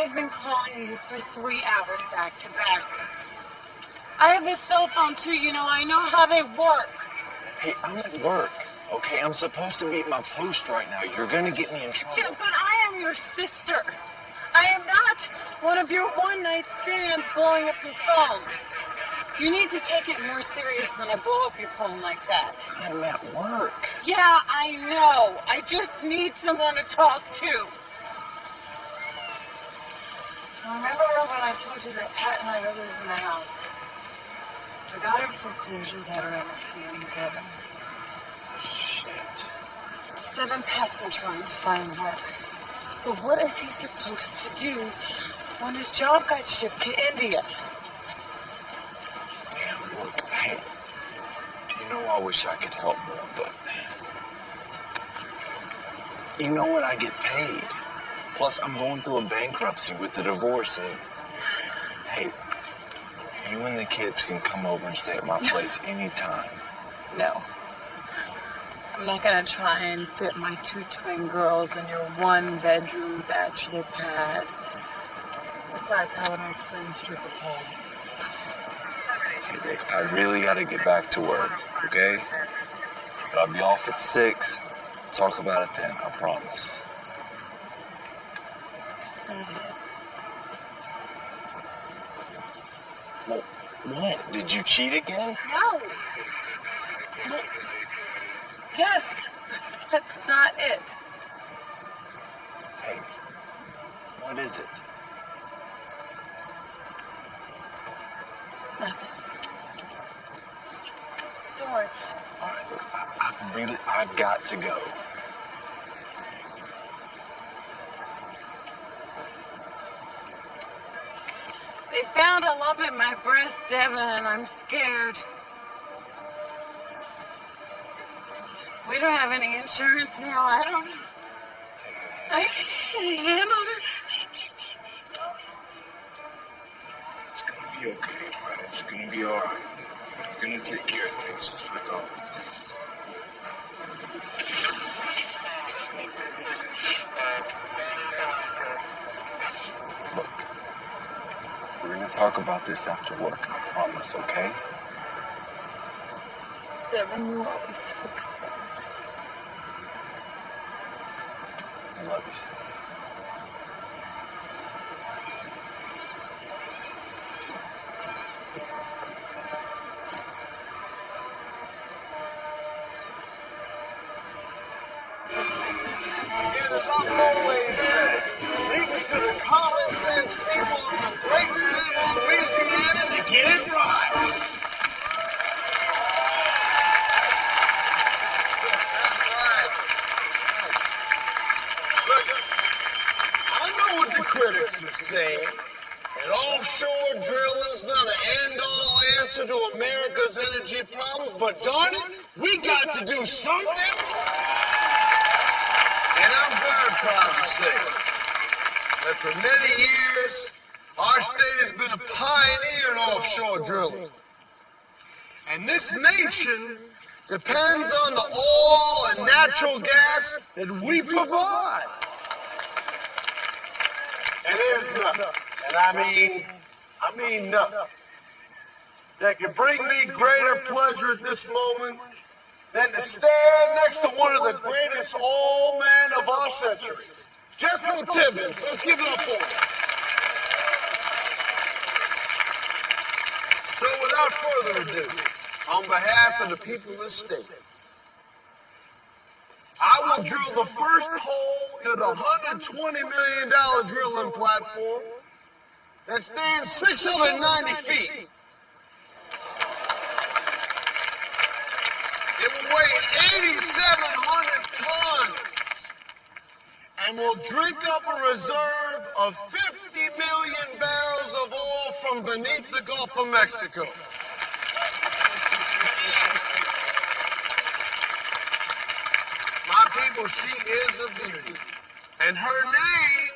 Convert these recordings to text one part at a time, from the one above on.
I've been calling you for 3 hours back to back. I have a cell phone too, you know. I know how they work. Hey, I'm at work, okay? I'm supposed to be at my post right now. You're gonna get me in trouble. Yeah, but I am your sister. I am not one of your one-night stands blowing up your phone. You need to take it more serious when I blow up your phone like that. I'm at work. Yeah, I know. I just need someone to talk to. Remember when I told you that Pat and I were losing the house? I got her foreclosure letter and it's here in Devin. Shit. Devin, Pat's been trying to find work. But what is he supposed to do when his job got shipped to India? Damn, look, hey, you know I wish I could help more, but you know what, I get paid. Plus, I'm going through a bankruptcy with the divorce, and hey, you and the kids can come over and stay at my place anytime. No. I'm not gonna try and fit my 2 twin girls in your 1-bedroom bachelor pad. Besides, how would our twins triple pole? Hey, Rick, I really gotta get back to work, okay? But I'll be off at 6. Talk about it then, I promise. That's not it. Well, what? Did you cheat again? No. No. Yes, that's not it. Hey, what is it? Nothing. Don't worry. All right, look, I've got to go. They found a lump in my breast, Devin, and I'm scared. We don't have any insurance now. I don't know. I can't handle it. It's gonna be okay, right? It's gonna be all right. We're gonna take care of things just like always. Look, we're gonna talk about this after work, I promise, okay? Devin, you always fix things. I love you, sis. It is always said, leave to the common sense people of the great state of Louisiana to get it right. Critics are saying that offshore drilling's not an end-all answer to America's energy problems, but darn it, we got to do something. And I'm very proud to say that for many years, our state has been a pioneer in offshore drilling. And this nation depends on the oil and natural gas that we provide. And there's nothing, and I mean nothing, that can bring me greater pleasure at this moment than to stand next to one of the greatest oil men of our century, Jethro Tibbins. Let's give it up for him. So without further ado, on behalf of the people of the state, I will drill the first hole to the $120 million drilling platform that stands 690 feet. It will weigh 8,700 tons and will drink up a reserve of 50 million barrels of oil from beneath the Gulf of Mexico. My people, she is a beauty. And her name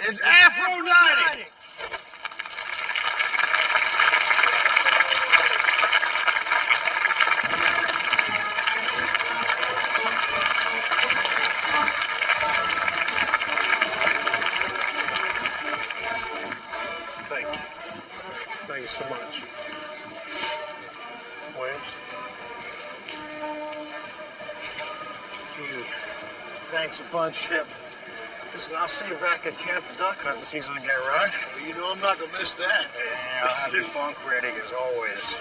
is Aphrodite. Thanks a bunch, Ship. Listen, I'll see you back at camp for duck hunting season again, right? Well, you know I'm not gonna miss that. Yeah, I'll have your bunk ready as always.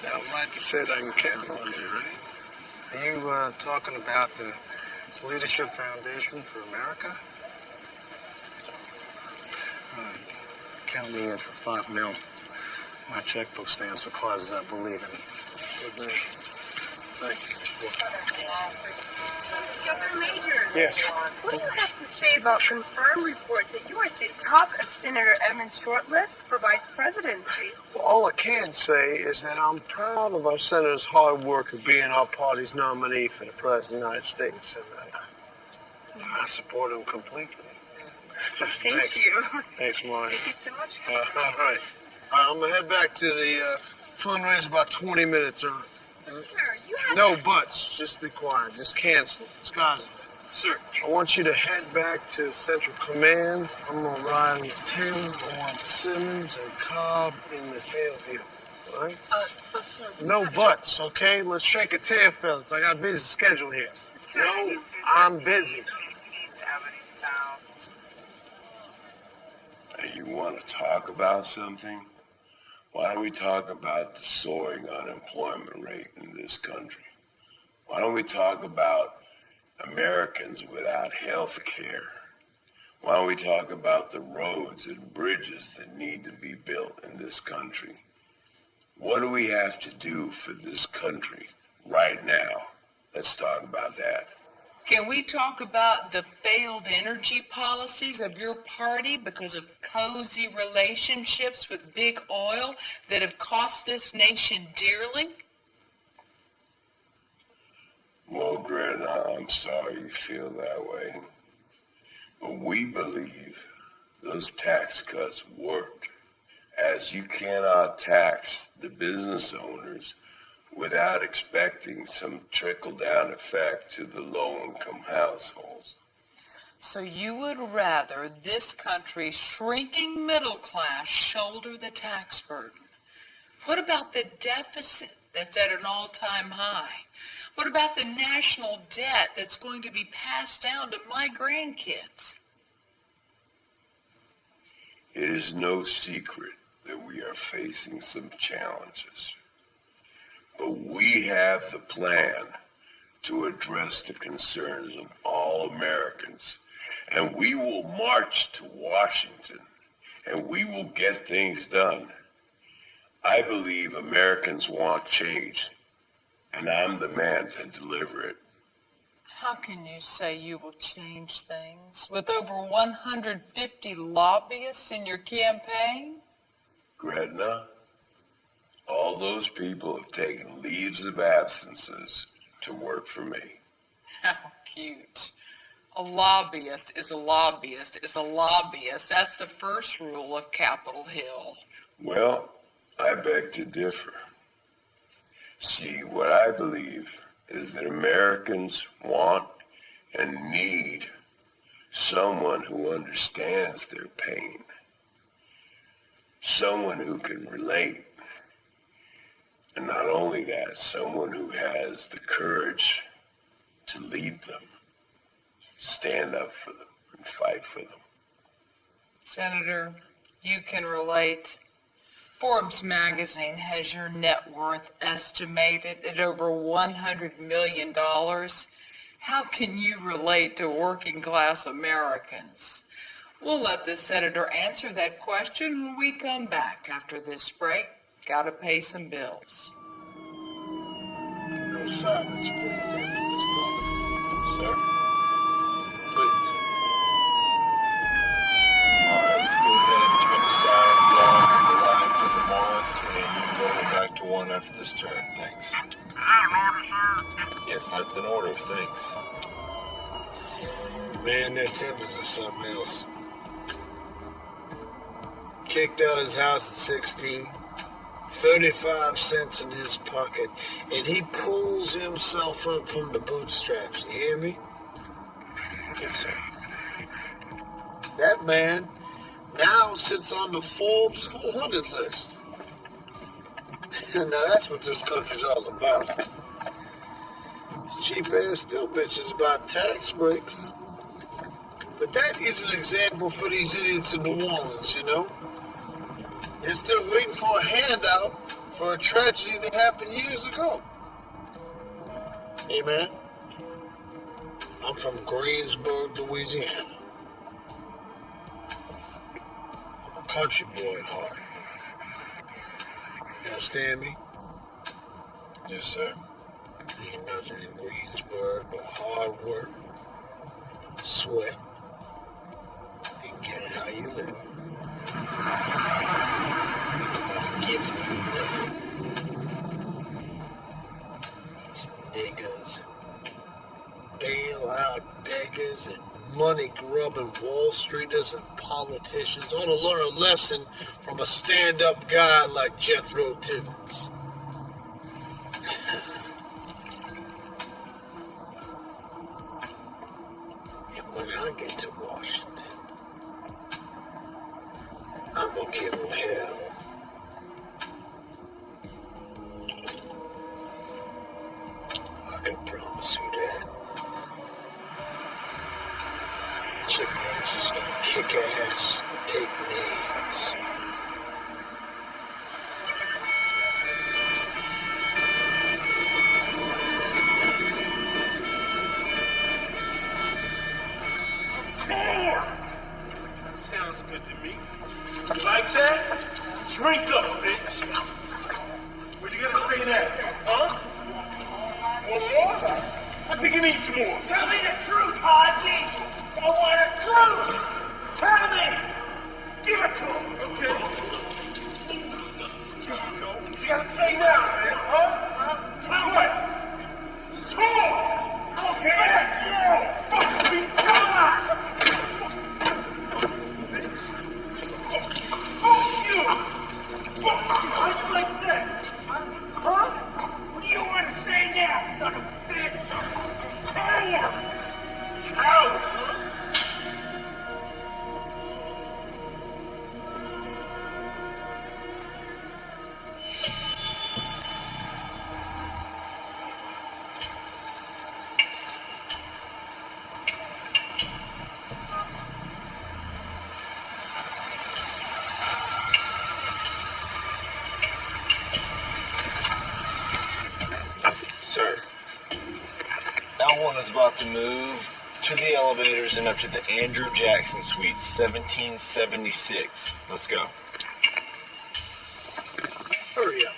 Now, I'm right to say that I can count on you, right? Are you talking about the Leadership Foundation for America? Count me in for $5 million. My checkbook stands for causes I believe in. Good day. Thank you. Governor Major. Yes. What do you have to say about confirmed reports that you are at the top of Senator Edmonds' shortlist for vice presidency? Well, all I can say is that I'm proud of our senator's hard work of being our party's nominee for the President of the United States, and I support him completely. Thank you. Thanks, Marty. Thank you so much. All right. I'm going to head back to the fundraiser about 20 minutes early. Sir, you have... No buts. Just be quiet. Just cancel it. Skies. Sir. I want you to head back to Central Command. I'm going to ride with Taylor, on Simmons, and Cobb in the tail view. All right? But sir... No buts, okay? Let's shake a tail, fellas. I got a busy schedule here. No, I'm busy. Hey, you want to talk about something? Why don't we talk about the soaring unemployment rate in this country? Why don't we talk about Americans without health care? Why don't we talk about the roads and bridges that need to be built in this country? What do we have to do for this country right now? Let's talk about that. Can we talk about the failed energy policies of your party because of cozy relationships with big oil that have cost this nation dearly? Well, Greta, I'm sorry you feel that way. But we believe those tax cuts worked, as you cannot tax the business owners without expecting some trickle-down effect to the low-income households. So you would rather this country's shrinking middle class shoulder the tax burden? What about the deficit that's at an all-time high? What about the national debt that's going to be passed down to my grandkids? It is no secret that we are facing some challenges. But we have the plan to address the concerns of all Americans. And we will march to Washington, and we will get things done. I believe Americans want change, and I'm the man to deliver it. How can you say you will change things with over 150 lobbyists in your campaign? Gretna, all those people have taken leaves of absences to work for me. How cute. A lobbyist is a lobbyist is a lobbyist. That's the first rule of Capitol Hill. Well, I beg to differ. See, what I believe is that Americans want and need someone who understands their pain, someone who can relate. And not only that, someone who has the courage to lead them, stand up for them, and fight for them. Senator, you can relate. Forbes magazine has your net worth estimated at over $100 million. How can you relate to working class Americans? We'll let the senator answer that question when we come back after this break. Gotta pay some bills. No silence, please, after this moment. Sir? Please. All right, let's go ahead and turn the signs on, the lights and the mark, and you can go back to one after this turn. Thanks. Yes, that's an order of things. Man, that Timbers is something else. Kicked out his house at 16. 35 cents in his pocket, and he pulls himself up from the bootstraps. You hear me? Yes, sir. That man now sits on the Forbes 400 list. Now that's what this country's all about. cheap-ass still bitches about tax breaks. But that is an example for these idiots in New Orleans, you know? They're still waiting for a handout for a tragedy that happened years ago. Hey, man. I'm from Greensburg, Louisiana. I'm a country boy at heart. You understand me? Yes, sir. Ain't nothing in Greensburg but hard work, sweat, and get it how you live. Ain't nobody giving you nothing. These niggas, bailout beggars, and money-grubbing Wall Streeters and politicians ought to learn a lesson from a stand-up guy like Jethro Timmons. When I get to Washington, I'm gonna give them hell. I can promise you that. Chick just gonna kick ass, take names. Sounds good to me. You like that? Drink up, bitch. Where you gonna say that? Huh? One more? I think you need some more. Tell me the truth, Haji. I want the truth. Tell me. Give it to him. Okay. You gotta say now, man. Huh? Now what? Talk. Okay. Yeah. Fuck me. Come on. Fuck you! Fuck you! How you like that? Huh? What do you want to say now, son of a bitch? Coward! Coward, huh? Sir, that one is about to move to the elevators and up to the Andrew Jackson Suite, 1776. Let's go. Hurry up.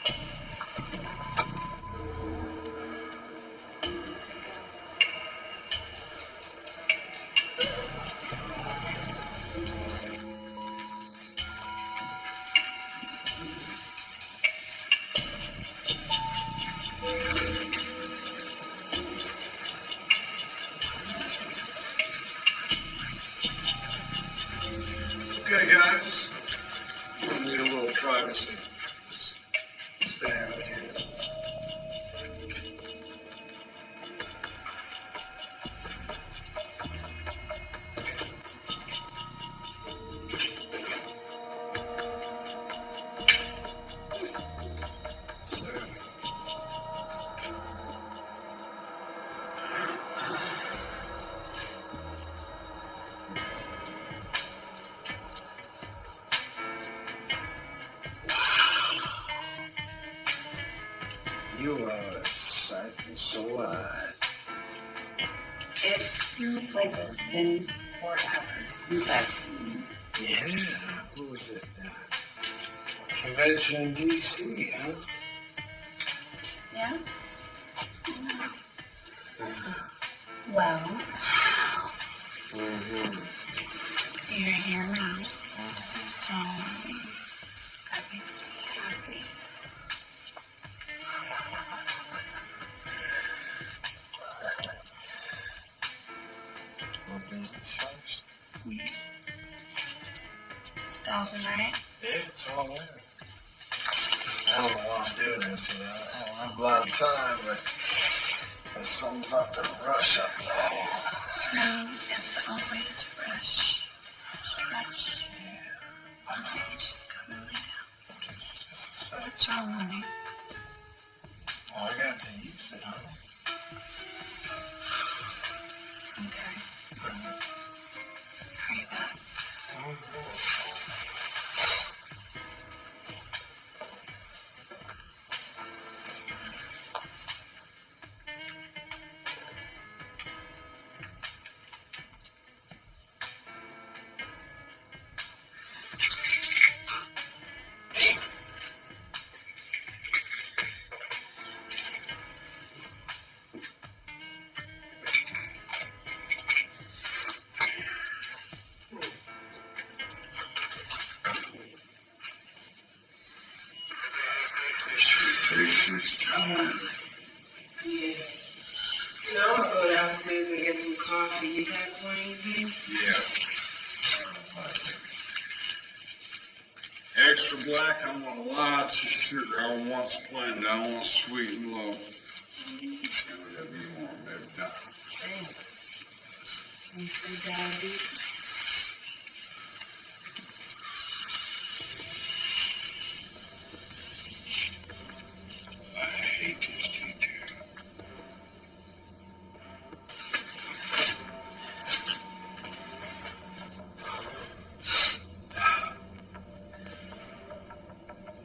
Okay, guys. We need a little privacy. Stay out of here. Sir. You are a sight for sore eyes. It feels like it's been forever since I've seen you. Yeah, who was it? Convention in D.C., huh? Yeah? Well, you're here now. So, that makes me happy. Well, business first. It's $1,000, right? Yeah, it's all there. I don't know why I'm doing this, you know. I don't have a lot of time, but there's something about the rush up there. No, it's always fresh. Fresh. Yeah. Oh, you just gotta lay down. Just a sec. What's wrong, honey? Well, I got to use it, honey. downstairs and get some coffee. You guys want anything? Yeah. Extra black, I want lots of sugar. I want Splendid. I want sweet and low. Whatever you want, baby. Thanks. You say diabetes? I hate this detail.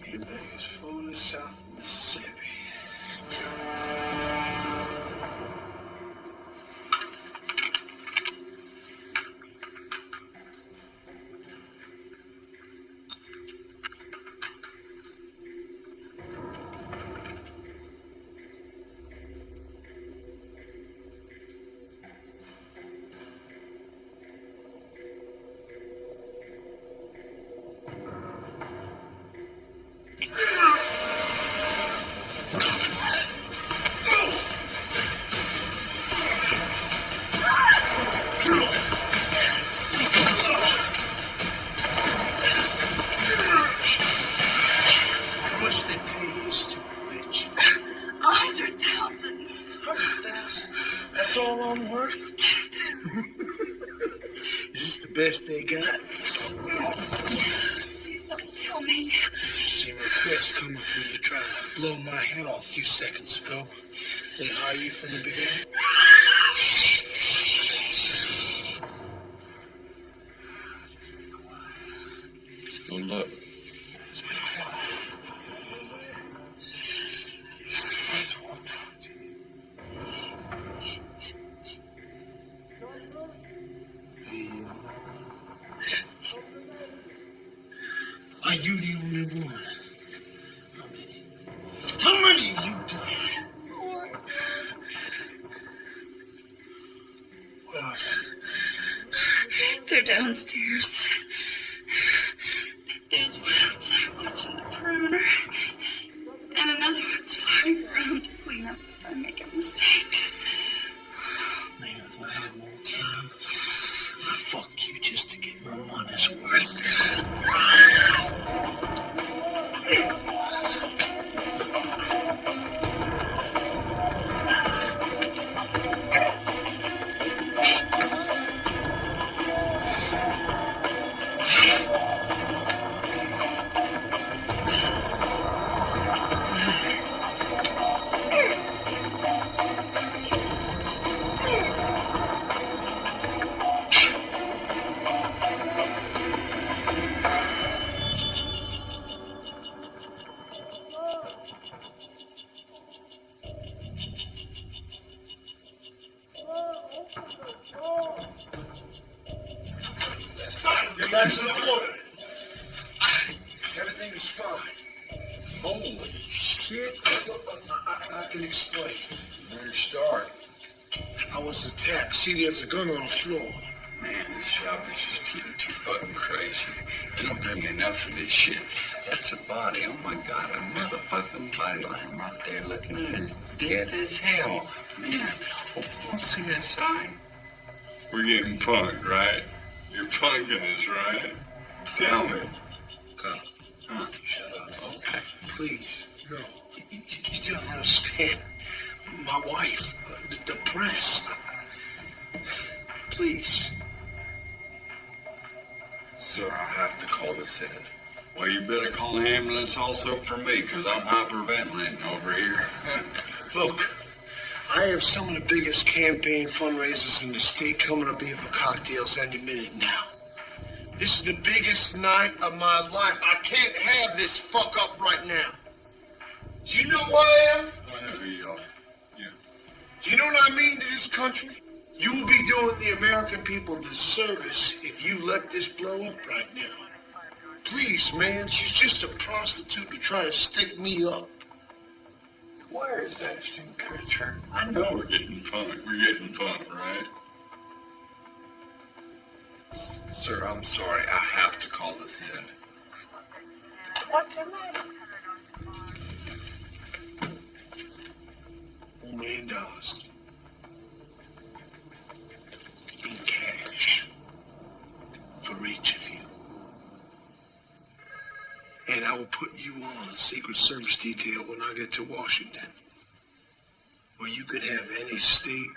Your bag is full of South Mississippi. How much they pay you, stupid bitch? 100,000. 100,000. That's all I'm worth? Is this the best they got? Please don't kill me. Seen requests come up when you tried to blow my head off a few seconds ago. They hire you from the beginning? Go look. I just want to talk to you. Are you the only one? How many? How many you do? Well, They're downstairs. There's one outside watching the perimeter. And another one's flying around to clean up if I make a mistake. man, if I had more time, I'd fuck you just to get my money's worth. Get back to the water. Everything is fine. Holy shit. Look, I can explain. Where to start? I was attacked. See, there's a gun on the floor. Man, this job is just getting too fucking crazy. You don't pay me enough for this shit. That's a body. Oh my god, a motherfucking body lying right there looking as dead as hell. Man, what's CSI? We're getting punked, right? You're punking us, right? Tell me. Come. Shut up. Okay. Please. No. You don't understand. My wife, the press. Please. Sir, I have to call this in. Well, you better call an ambulance also for me, because I'm hyperventilating over here. Look, I have some of the biggest campaign fundraisers in the state coming up here for cocktails any minute now. This is the biggest night of my life. I can't have this fuck up right now. Do you know who I am? Whatever you are. Yeah. Do you know what I mean to this country? You will be doing the American people a disservice if you let this blow up right now. Please, man, she's just a prostitute to try to stick me up. Where is Ashton Kutcher? I know we're getting punked. We're getting punked, right? Sir, I'm sorry. I have to call this in. What's the matter? $1 million. a Secret Service detail when I get to Washington, where you could have any state,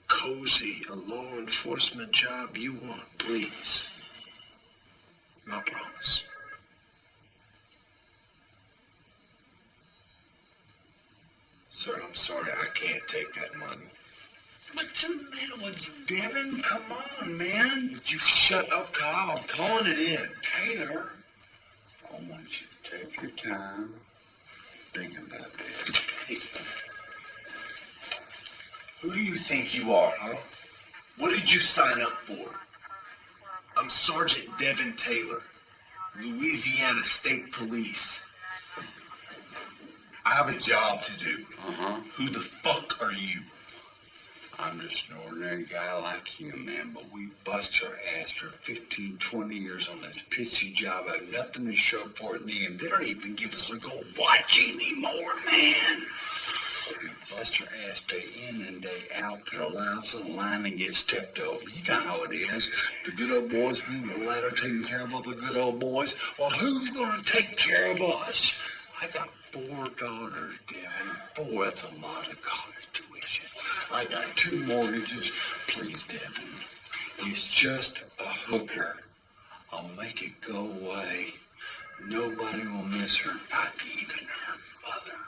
cozy, a law enforcement job you want, please. I promise. Sir, I'm sorry, I can't take that money. What's the matter with you, Devin? Come on, man. Would you shut up, Kyle? I'm calling it in. Taylor, I want you to take your time thinking about this. Hey, who do you think you are, huh? What did you sign up for? I'm Sergeant Devin Taylor, Louisiana State Police. I have a job to do. Who the fuck are you? I'm just an ordinary guy like you, man, but we bust our ass for 15, 20 years on this pissy job. I have nothing to show for it in the end. They don't even give us a gold watch anymore, man. We bust our ass day in and day out, put our lives on the line and get stepped over. You know how it is. The good old boys, we were later taking care of all the good old boys. Well, who's going to take care of us? I got 4 daughters, Devin. 4, that's a lot of college tuition. I got 2 mortgages. Please, Devin, it's just a hooker. I'll make it go away. Nobody will miss her, not even her mother.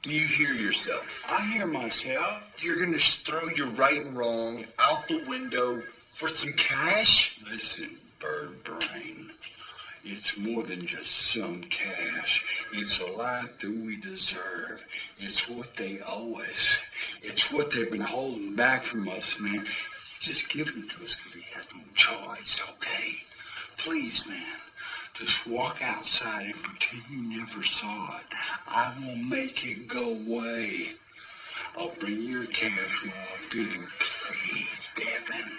Do you hear yourself? I hear myself. You're gonna just throw your right and wrong out the window for some cash? Listen, bird brain. It's more than just some cash. It's a life that we deserve. It's what they owe us. It's what they've been holding back from us, man. Just give it to us because he has no choice, okay? Please, man. Just walk outside and pretend you never saw it. I will make it go away. I'll bring your cash while I'm doing. Please, Devin.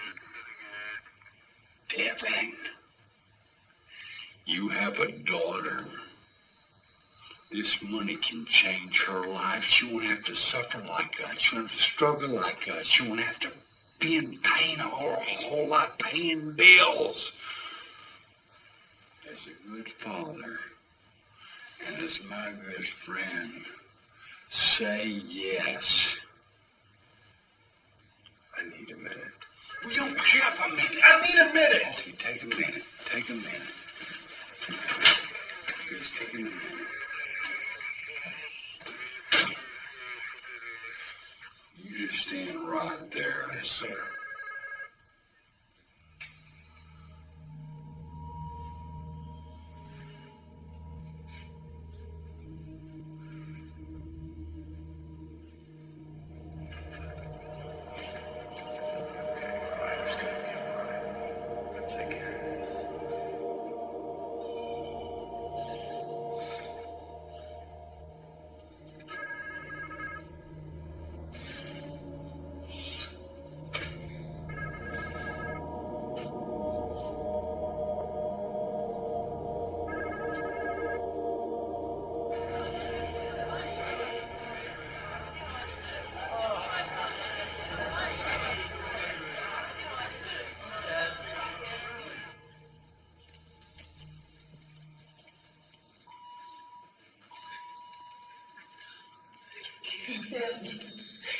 Devin. You have a daughter. This money can change her life. She won't have to suffer like us. She won't have to struggle like us. She won't have to be in pain or a whole lot paying bills. As a good father and as my good friend, say yes. I need a minute. We don't have a minute. I need a minute. Okay, take a minute. Take a minute. Just take a minute. You just stand right there. Yes, sir.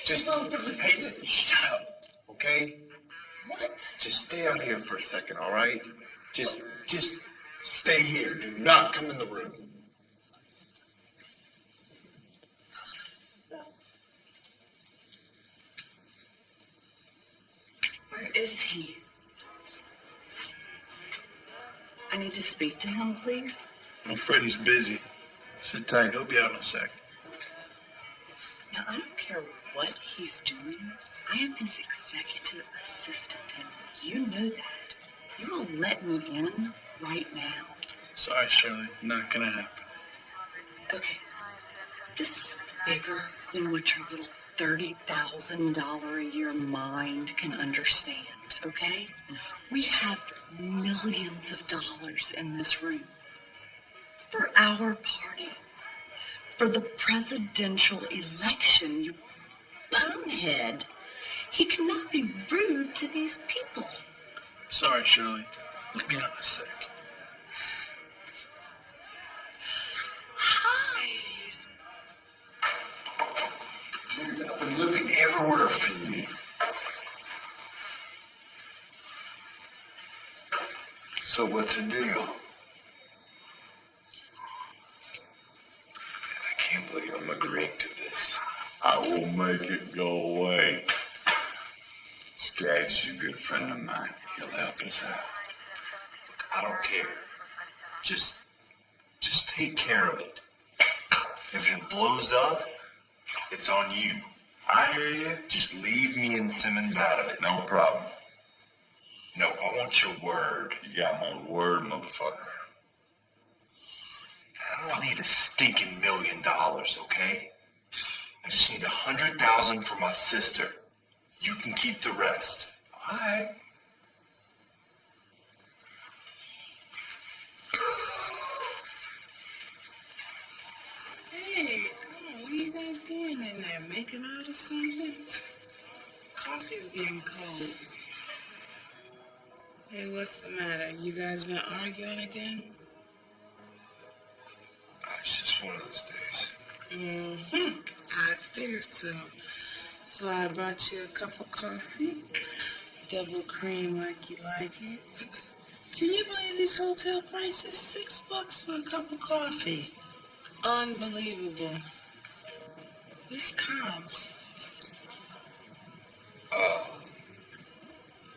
Just, hey, shut up, okay? What? Just stay out here for a second, all right? Just stay here. Do not come in the room. Where is he? I need to speak to him, please. I'm afraid he's busy. Sit tight. He'll be out in a sec. Now, I don't care what he's doing. I am his executive assistant, and you know that. You will let me in right now. Sorry, Shirley. Not gonna happen. Okay, this is bigger than what your little $30,000 a year mind can understand, okay? We have millions of dollars in this room for our party, for the presidential election, you bonehead. He cannot be rude to these people. Sorry, Shirley. Let me out in a sec. Hi. I've been looking everywhere for you. So what's the deal? I can't believe I'm agreeing to this. I will make it go away. Skaggs is a good friend of mine. He'll help us out. I don't care. Just take care of it. If it blows up, it's on you. I hear you. Just leave me and Simmons out of it. No problem. No, I want your word. You got my word, motherfucker. I don't need a stinking $1 million, okay? I just need 100,000 for my sister. You can keep the rest. All right. Hey, come on, what are you guys doing in there? Making out or something? Coffee's getting cold. Hey, what's the matter? You guys been arguing again? It's just one of those days. Mm-hmm. I figured so. So I brought you a cup of coffee. Double cream like you like it. Can you believe these hotel prices? $6 for a cup of coffee. Unbelievable. This Cobbs.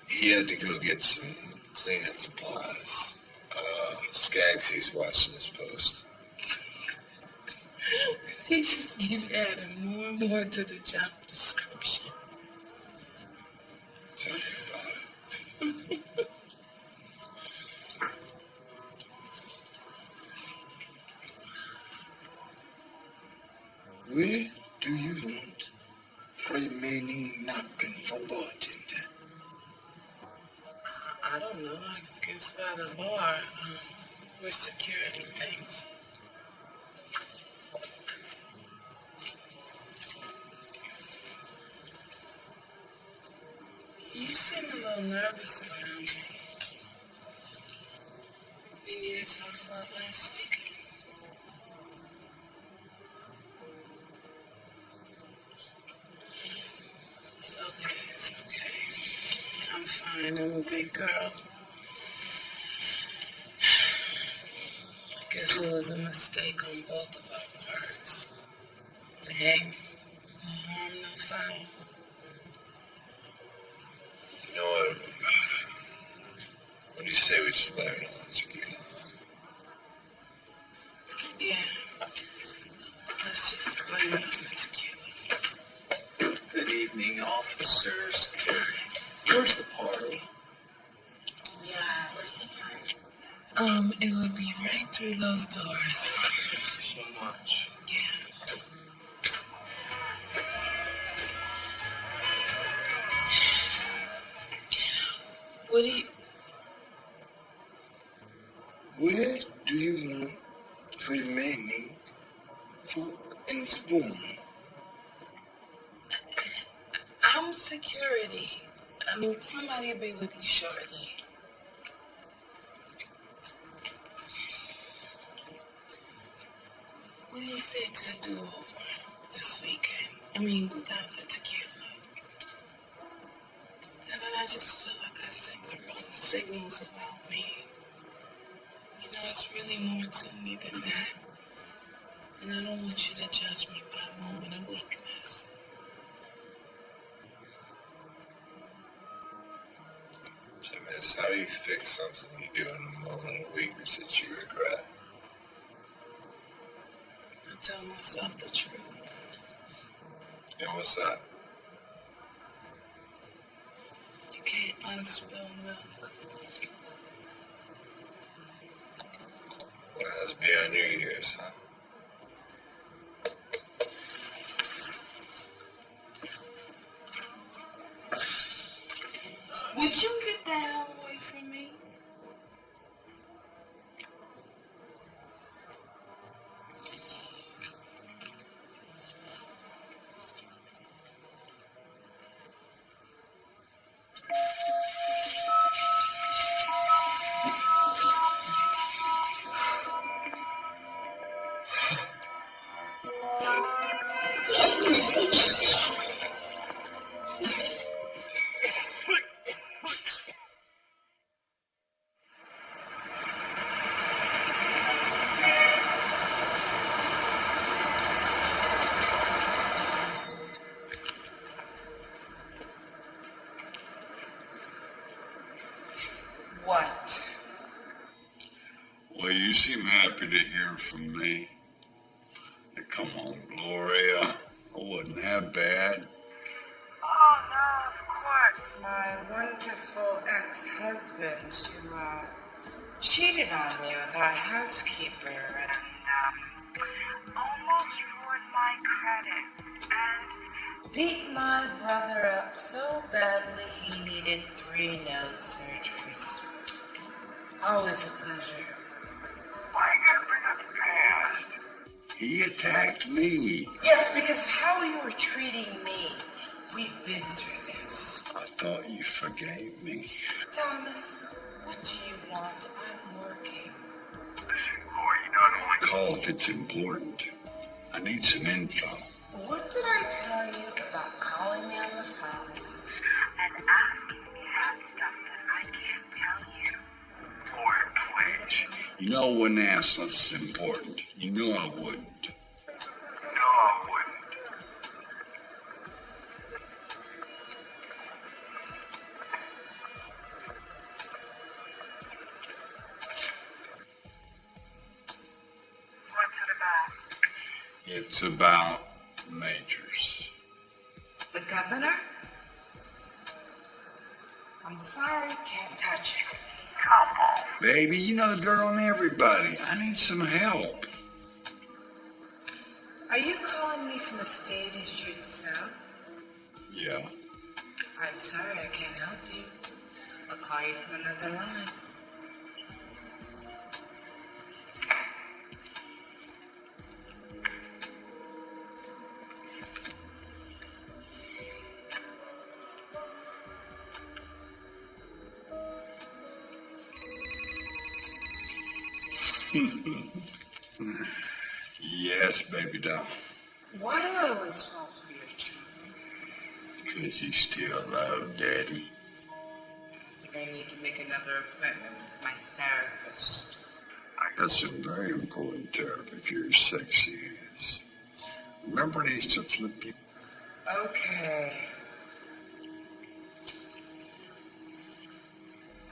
He had to go get some cleaning supplies. Skaggs, he's watching his post. He just keep adding more and more to the job description. Tell me about it. Where do you want remaining napkin for bartender? I don't know. I guess by the bar, where security things. You seem a little nervous around me. We need to talk about last week. It's okay, it's okay. I'm fine, I'm a big girl. I guess it was a mistake on both of our parts. But hey, no harm, no foul. You know what? What do you say we should blame it on tequila? Yeah. Let's just blame it on the tequila. Good evening, officers. Where's the party? Yeah, where's the party? It would be right through those doors. Thank you so much. Yeah. What do you... Where do you want remaining fork and spoon? I'm security. I mean, somebody will be with you shortly. What do you say to a do-over this weekend? I mean, without the tequila. Devin, I just feel like I sent the wrong signals about me. You know, it's really more to me than that. And I don't want you to judge me by a moment of weakness. That's how you fix something you do in a moment of weakness that you regret. I tell myself the truth. And what's that? You can't unspill milk. Well, that's be on New Year's, huh? Would you get the hell away from me? What? Well, you seem happy to hear from me. Now, come on, Gloria. I wasn't that bad. Oh, no, of course. My wonderful ex-husband who cheated on me with our housekeeper and almost ruined my credit and beat my brother up so badly he needed 3 nose surgeries. Always a pleasure. Why you gotta bring up the past? He attacked me. Yes, because of how you were treating me. We've been through this. I thought you forgave me. Thomas, what do you want? I'm working. Listen, Gloria, you know I don't like Call if it's important. I need some info. What did I tell you about calling me on the phone? and asking me about stuff that I can't tell you. Gloria, please. You know I wouldn't ask unless it's important. You know I wouldn't. No, I wouldn't. What's it about? It's about Majors. The governor? I'm sorry, can't touch it. Come on. Baby, you know the dirt on everybody. I need some help. Are you calling me from a state issued cell? Yeah. I'm sorry, I can't help you. I'll call you from another line. Yes, baby doll. Why do I always fall for your charm? Because you still love Daddy. I think I need to make another appointment with my therapist. That's a very important therapy if you're as sexy as. Remember when he used to flip you? Okay.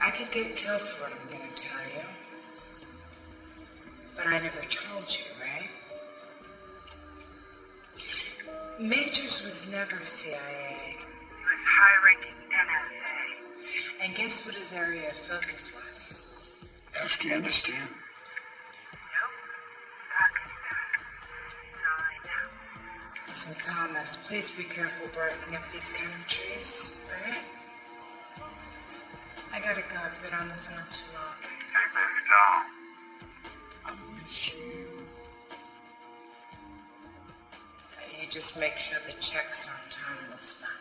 I could get killed for what I'm gonna tell you. But I never told you, right? Majors was never CIA. He was high-ranking NSA. And guess what his area of focus was? Afghanistan? Nope. Pakistan. Nine. So Thomas, please be careful barking up these kind of trees, alright? I gotta go, I've been on the phone too long. Hey, baby doll. I miss you. You just make sure the check's on time this month.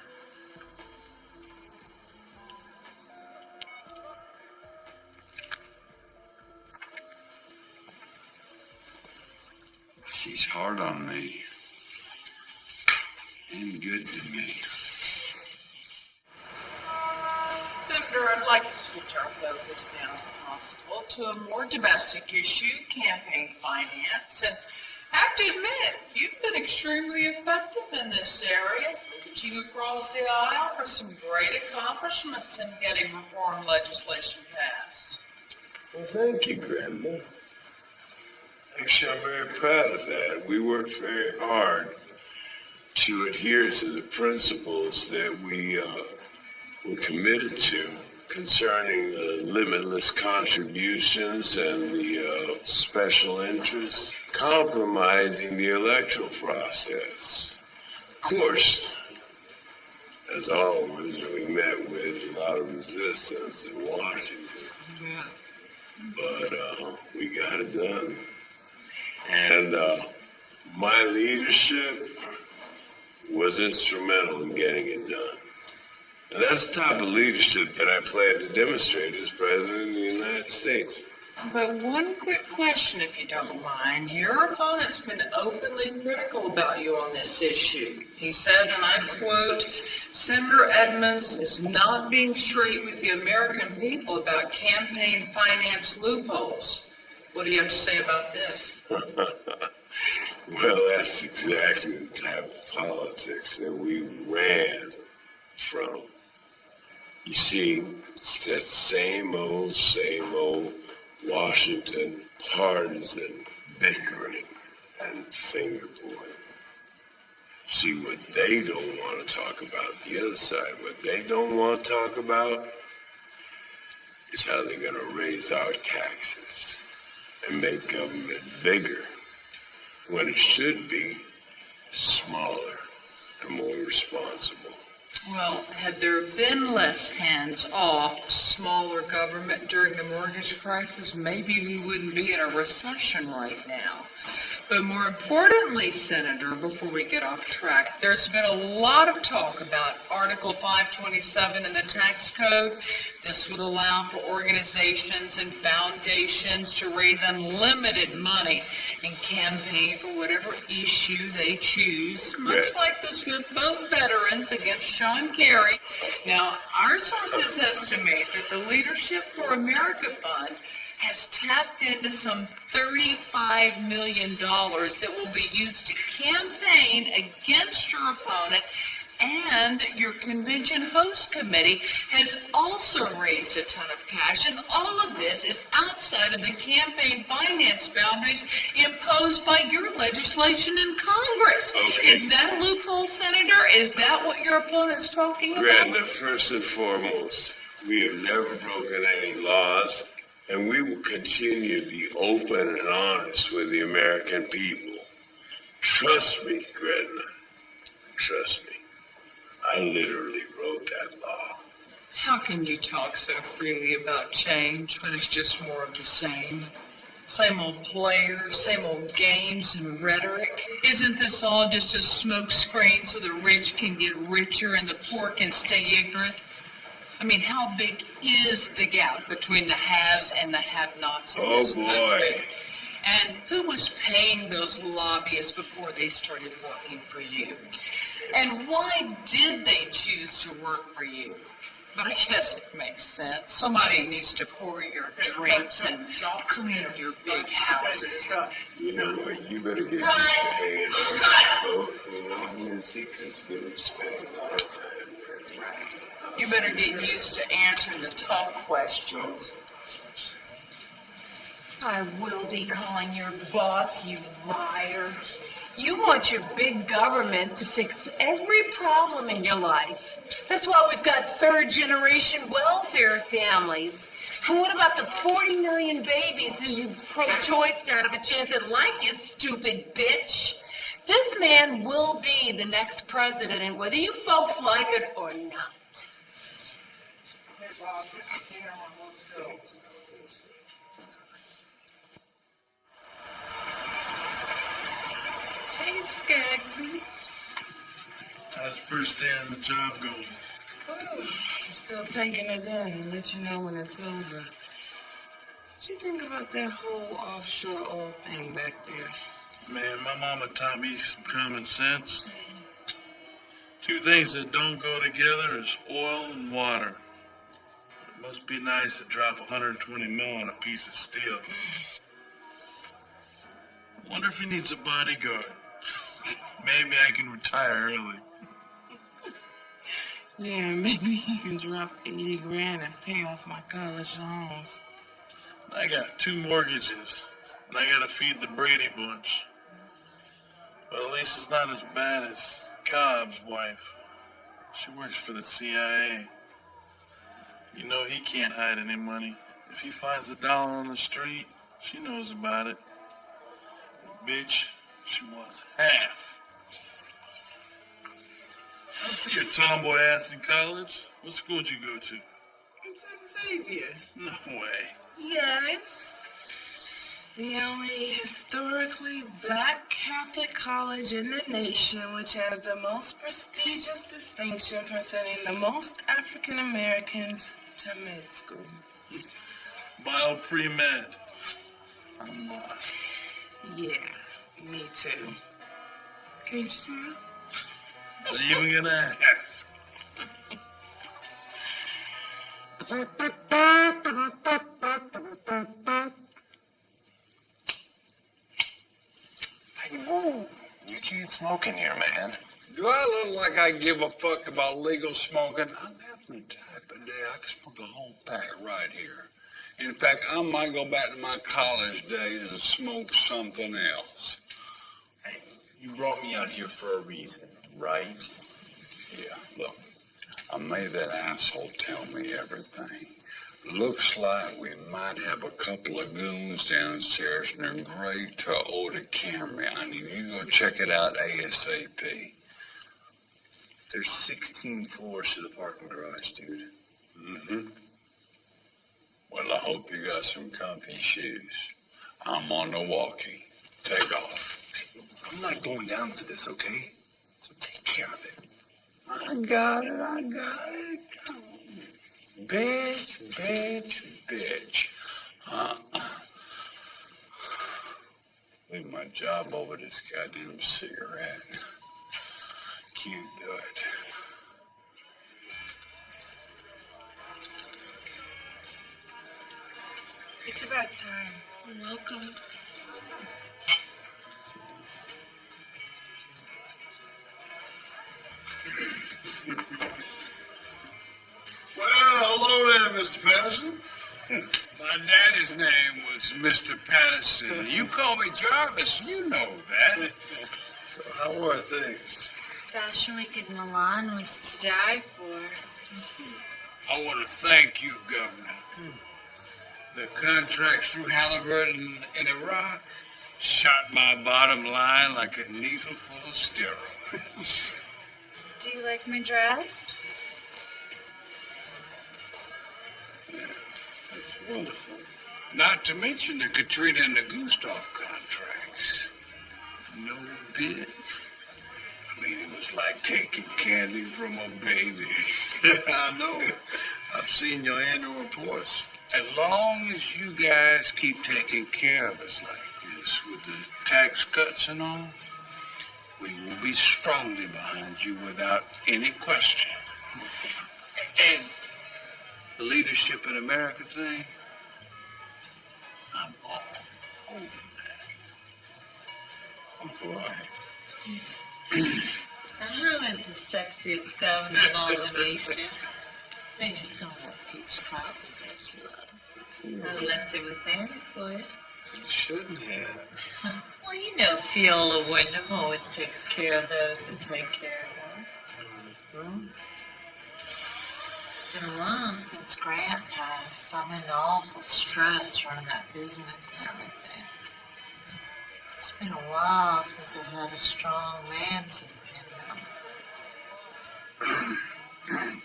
She's hard on me. And good to me. Senator, I'd like to switch our focus now, if possible, to a more domestic issue, campaign finance. And I have to admit, you've been extremely effective in this area, reaching across the aisle for some great accomplishments in getting reform legislation passed. Well, thank you, Grandma. Actually, I'm very proud of that. We worked very hard to adhere to the principles that we were committed to concerning limitless contributions and the special interests, compromising the electoral process. Of course, as always, we met with a lot of resistance in Washington, but we got it done. And my leadership was instrumental in getting it done. And that's the type of leadership that I plan to demonstrate as President of the United States. But one quick question, if you don't mind. Your opponent's been openly critical about you on this issue. He says, and I quote, Senator Edmonds is not being straight with the American people about campaign finance loopholes. What do you have to say about this? Well, that's exactly the type of politics that we ran from. You see, it's that same old Washington partisan bickering and finger pointing. See, what they don't want to talk about, the other side, what they don't want to talk about is how they're going to raise our taxes and make government bigger when it should be smaller and more responsible. Well, had there been less hands-off, smaller government during the mortgage crisis, maybe we wouldn't be in a recession right now. But more importantly, Senator, before we get off track, there's been a lot of talk about Article 527 in the tax code. This would allow for organizations and foundations to raise unlimited money and campaign for whatever issue they choose, much like this would vote veterans against Sean Kerry. Now, our sources estimate that the Leadership for America Fund has tapped into some $35 million that will be used to campaign against your opponent, and your convention host committee has also raised a ton of cash, and all of this is outside of the campaign finance boundaries imposed by your legislation in Congress. Okay. Is that a loophole, Senator? Is that what your opponent's talking about? Greta, first and foremost, we have never broken any laws, and we will continue to be open and honest with the American people. Trust me, Greta. Trust me. I literally wrote that law. How can you talk so freely about change when it's just more of the same? Same old players, same old games and rhetoric. Isn't this all just a smoke screen so the rich can get richer and the poor can stay ignorant? I mean, how big is the gap between the haves and the have-nots in this country? And who was paying those lobbyists before they started working for you? And why did they choose to work for you? But I guess it makes sense. Somebody needs to pour your drinks and clean your big houses. You know what? You better get used to hanging on that boat. You know, I'm going to see because we're going to spend a lot of time there. You better get used to answering the tough questions. I will be calling your boss, you liar. You want your big government to fix every problem in your life. That's why we've got third-generation welfare families. And what about the 40 million babies who you pro-choiced out of a chance at life, you stupid bitch? This man will be the next president, whether you folks like it or not. Hey, Skaggsy. How's the first day on the job going? I'm still taking it in and let you know when it's over. What you think about that whole offshore oil thing back there? Man, my mama taught me some common sense. Two things that don't go together is oil and water. It must be nice to drop 120 mil on a piece of steel. I wonder if he needs a bodyguard. Maybe I can retire early. Yeah, maybe you can drop 80 grand and pay off my college loans. I got 2 mortgages, and I gotta feed the Brady bunch. But at least it's not as bad as Cobb's wife. She works for the CIA. You know he can't hide any money. If he finds $1 on the street, she knows about it. The bitch, she wants half. I don't see your tomboy ass in college. What school did you go to? It's Xavier. No way. Yes. The only historically black Catholic college in the nation, which has the most prestigious distinction for sending the most African Americans to med school. Bio pre-med. I'm lost. Yeah, me too. Can't you tell? Not even gonna ask. Hey, whoa. You can't smoke in here, man. Do I look like I give a fuck about legal smoking? I'm having the type of day I can smoke a whole pack right here. In fact, I might go back to my college days and smoke something else. Hey, you brought me out here for a reason, right? Yeah, look, I made that asshole tell me everything. Looks like we might have a couple of goons downstairs in their gray Toyota Camry. I need you to go check it out ASAP. There's 16 floors to the parking garage, dude. Mm-hmm. Well, I hope you got some comfy shoes. I'm on the walkie. Take off. I'm not going down for this, okay? So take care of it. I got it. Come on. Bitch. Leave my job over this goddamn cigarette. Can't do it. It's about time. You're welcome. Well, hello there, Mr. Patterson. My daddy's name was Mr. Patterson. You call me Jarvis, you know that. So how are things? Fashion Week in Milan was to die for. I want to thank you, Governor. The contracts through Halliburton in Iraq shot my bottom line like a needle full of steroids. Do you like my dress? That's wonderful. Not to mention the Katrina and the Gustav contracts. No bid. I mean, it was like taking candy from a baby. I know. I've seen your annual reports. As long as you guys keep taking care of us like this with the tax cuts and all, we will be strongly behind you without any question. And the leadership in America thing, I'm all over that. All right. Who is the sexiest governor of all the nation? They just don't have peach coffee that you love. I left it with Annie for you. You shouldn't have. Well, you know Fiola Wyndham always takes care of those that take care of her. It's been a while since Grant passed. I'm in awful stress running that business and everything. It's been a while since I've had a strong man to depend on.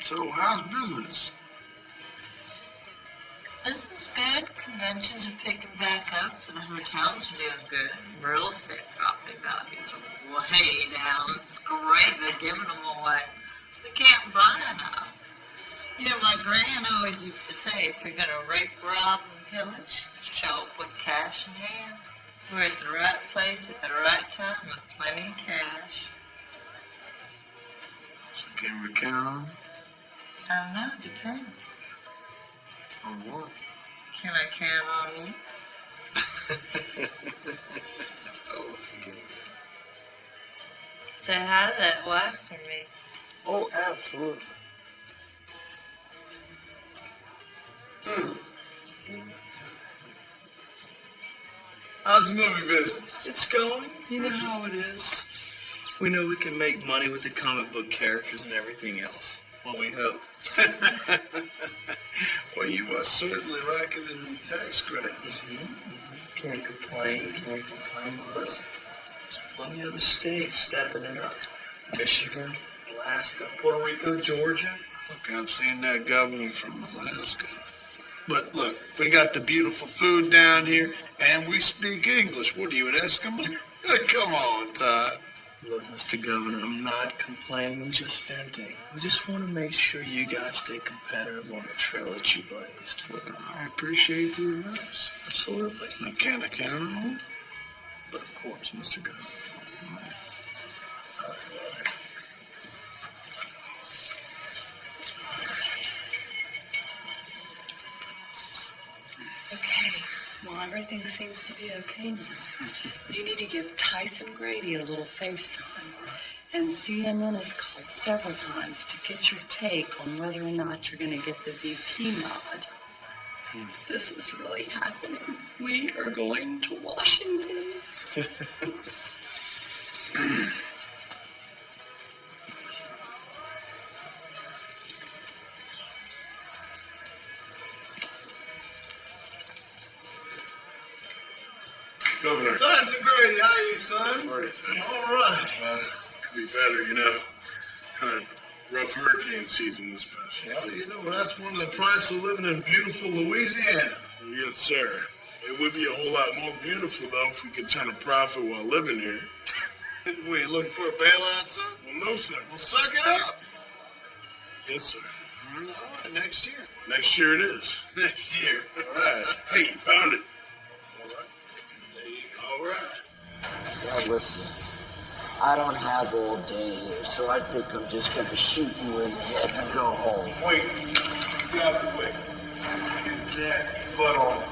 So how's business? Business good. Conventions are picking back up, so the hotels are doing good. Real estate property values are way down. It's great. They're giving them away. We can't buy enough. You know, my gran always used to say, if you're going to rape, rob, and pillage, show up with cash in hand. We're at the right place at the right time with plenty of cash. So can we count on it? I don't know. It depends. On what? Can I count on you? Oh, forget it. Say hi to that wife for me. Oh, absolutely. How's the movie business? It's going. You know how it is. We know we can make money with the comic book characters and everything else. Well, we hope. Well, you are certainly racking in the tax credits. Can't complain. Listen, there's plenty of the states stepping it up. Michigan, Alaska, Puerto Rico, Georgia. Look, I've seen that governor from Alaska. But look, we got the beautiful food down here, and we speak English. What are you, an Eskimo? Come on, Todd. Look, Mr. Governor, I'm not complaining, I'm just venting. We just want to make sure you guys stay competitive on the trail that you blazed. I appreciate the advice. Absolutely. I can't count on it. But of course, Mr. Governor. Okay, well, everything seems to be okay now. You need to give Tyson Grady a little FaceTime. And CNN has called several times to get your take on whether or not you're going to get the VP nod. This is really happening. We are going to Washington. Governor. Sergeant Grady, how you, son? All right. Could be better, you know. Kind of rough hurricane season this past year. Well, you know, that's one of the prices of living in beautiful Louisiana. Yes, sir. It would be a whole lot more beautiful, though, if we could turn a profit while living here. We ain't looking for a bailout, son? Well, no, sir. Well, suck it up. Yes, sir. All right, next year. Next year it is. Next year. All right. Hey, found it. All right. Now listen, I don't have all day here, so I think I'm just gonna shoot you in the head and go home. Wait. Get out of the way. Get your nasty butt on.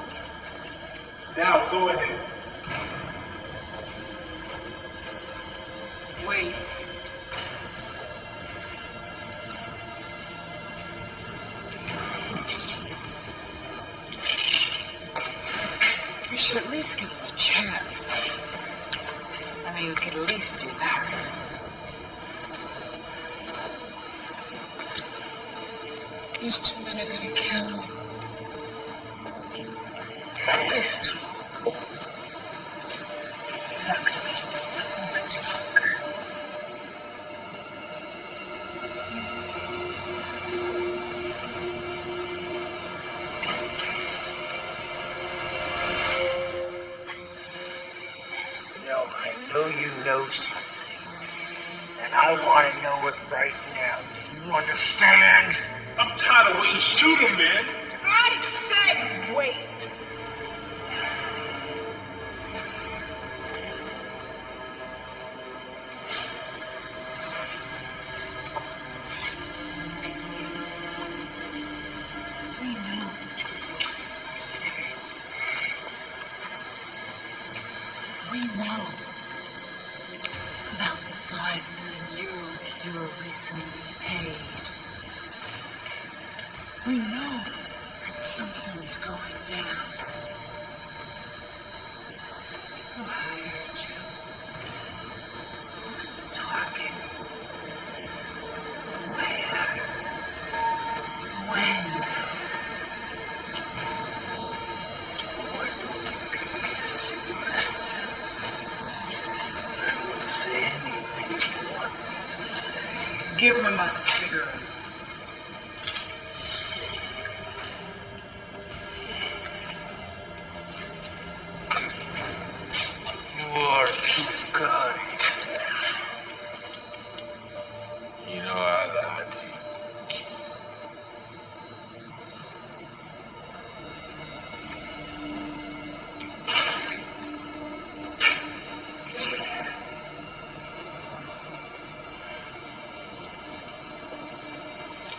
Now, go ahead. Wait. You should at least give him a chance. I mean, we could at least do that. These two men are gonna kill him. This talk. Not gonna be able to stop him much longer. I know you know something, and I want to know it right now. Do you understand? I'm tired of waiting. Shoot him, man. I said wait. We know that you're mercenaries. We know about the 5 million euros you were recently paid. We know that something's going down. Who hired you? Who's the target? Where? When? Why don't you give me a cigarette? I will say anything you want me to say. Give him a cigarette. You are too kind. You know I lied to you.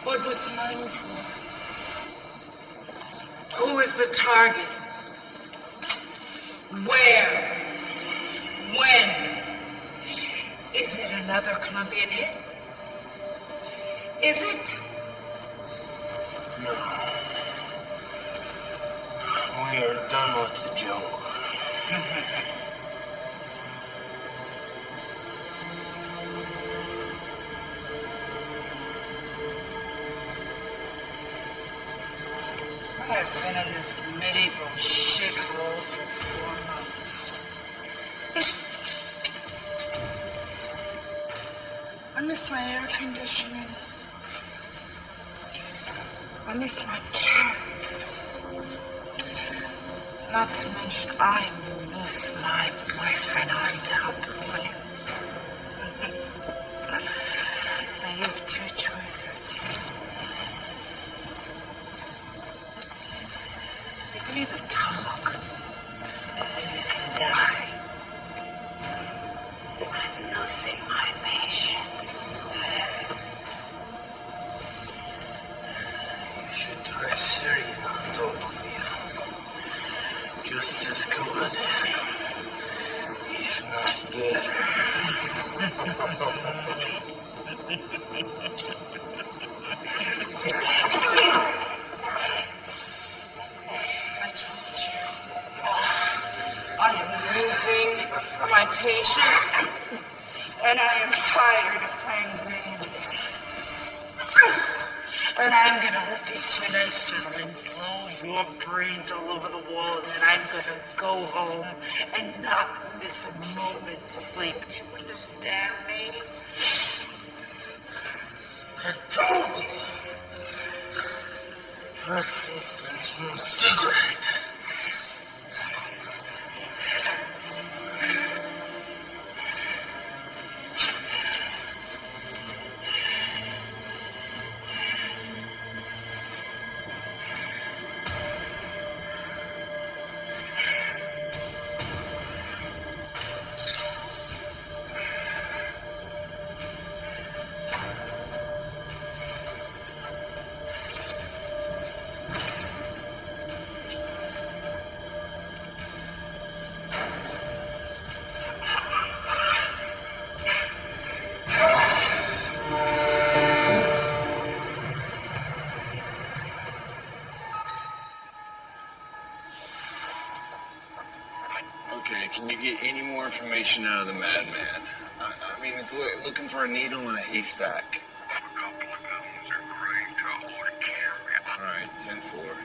What was the money for? Who is the target? Where? When? Is it another Colombian hit? Is it? No. We are done with the joke. I've been in this medieval shithole for 4 months. I miss my air conditioning. I miss my cat. Not to mention, I miss my boyfriend on top of me. I am losing my patience, and I am tired of playing games. And I'm gonna let these two nice gentlemen blow your brains all over the wall, and then I'm gonna go home and not miss a moment's sleep. Do you understand me? I told you. I think there's no cigarette. Okay, can you get any more information out of the madman? I mean, it's looking for a needle in a haystack. All right, 10-4.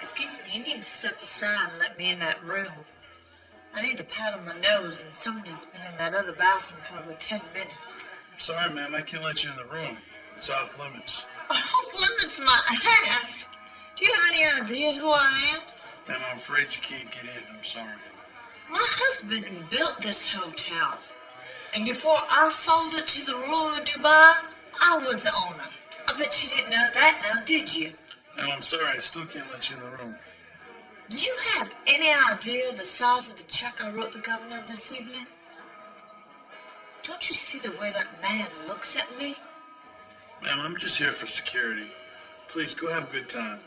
Excuse me, you need to step aside and let me in that room. I need a pat on my nose, and somebody's been in that other bathroom for over 10 minutes. Sorry, ma'am, I can't let you in the room. It's off limits. Off limits my ass. Do you have any idea who I am? Ma'am, I'm afraid you can't get in. I'm sorry. My husband built this hotel. And before I sold it to the Royal Dubai, I was the owner. I bet you didn't know that now, did you? Ma'am, I'm sorry. I still can't let you in the room. Do you have any idea the size of the check I wrote the governor this evening? Don't you see the way that man looks at me? Ma'am, I'm just here for security. Please, go have a good time.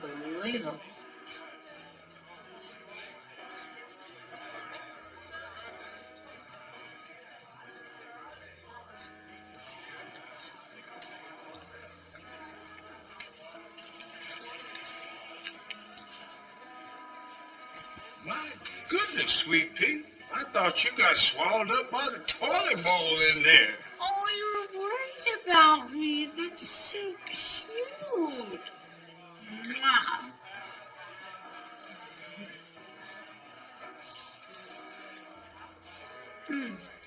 Unbelievable. My goodness, sweet pea. I thought you got swallowed up by the toilet bowl in there. Oh, you're worried about me. That's so cute. Mwah.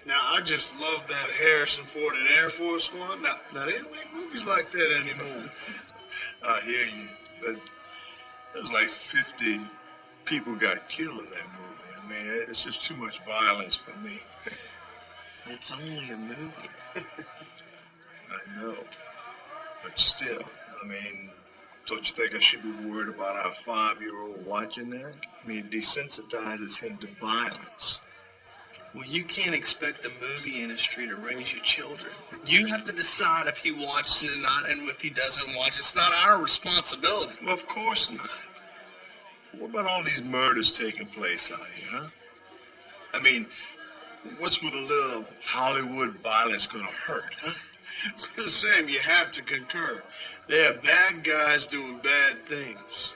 Now, I just love that Harrison Ford and Air Force One. Now they don't make movies like that anymore. I hear you, but there's like 50 people got killed in that movie. I mean, it's just too much violence for me. It's only a movie. I know, but still, I mean, don't you think I should be worried about our 5-year-old watching that? I mean, it desensitizes him to violence. Well, you can't expect the movie industry to raise your children. You have to decide if he watches it or not, and if he doesn't watch, it's not our responsibility. Well, of course not. What about all these murders taking place out here, huh? I mean, what's with a little Hollywood violence gonna hurt, huh? Sam, you have to concur. There are bad guys doing bad things.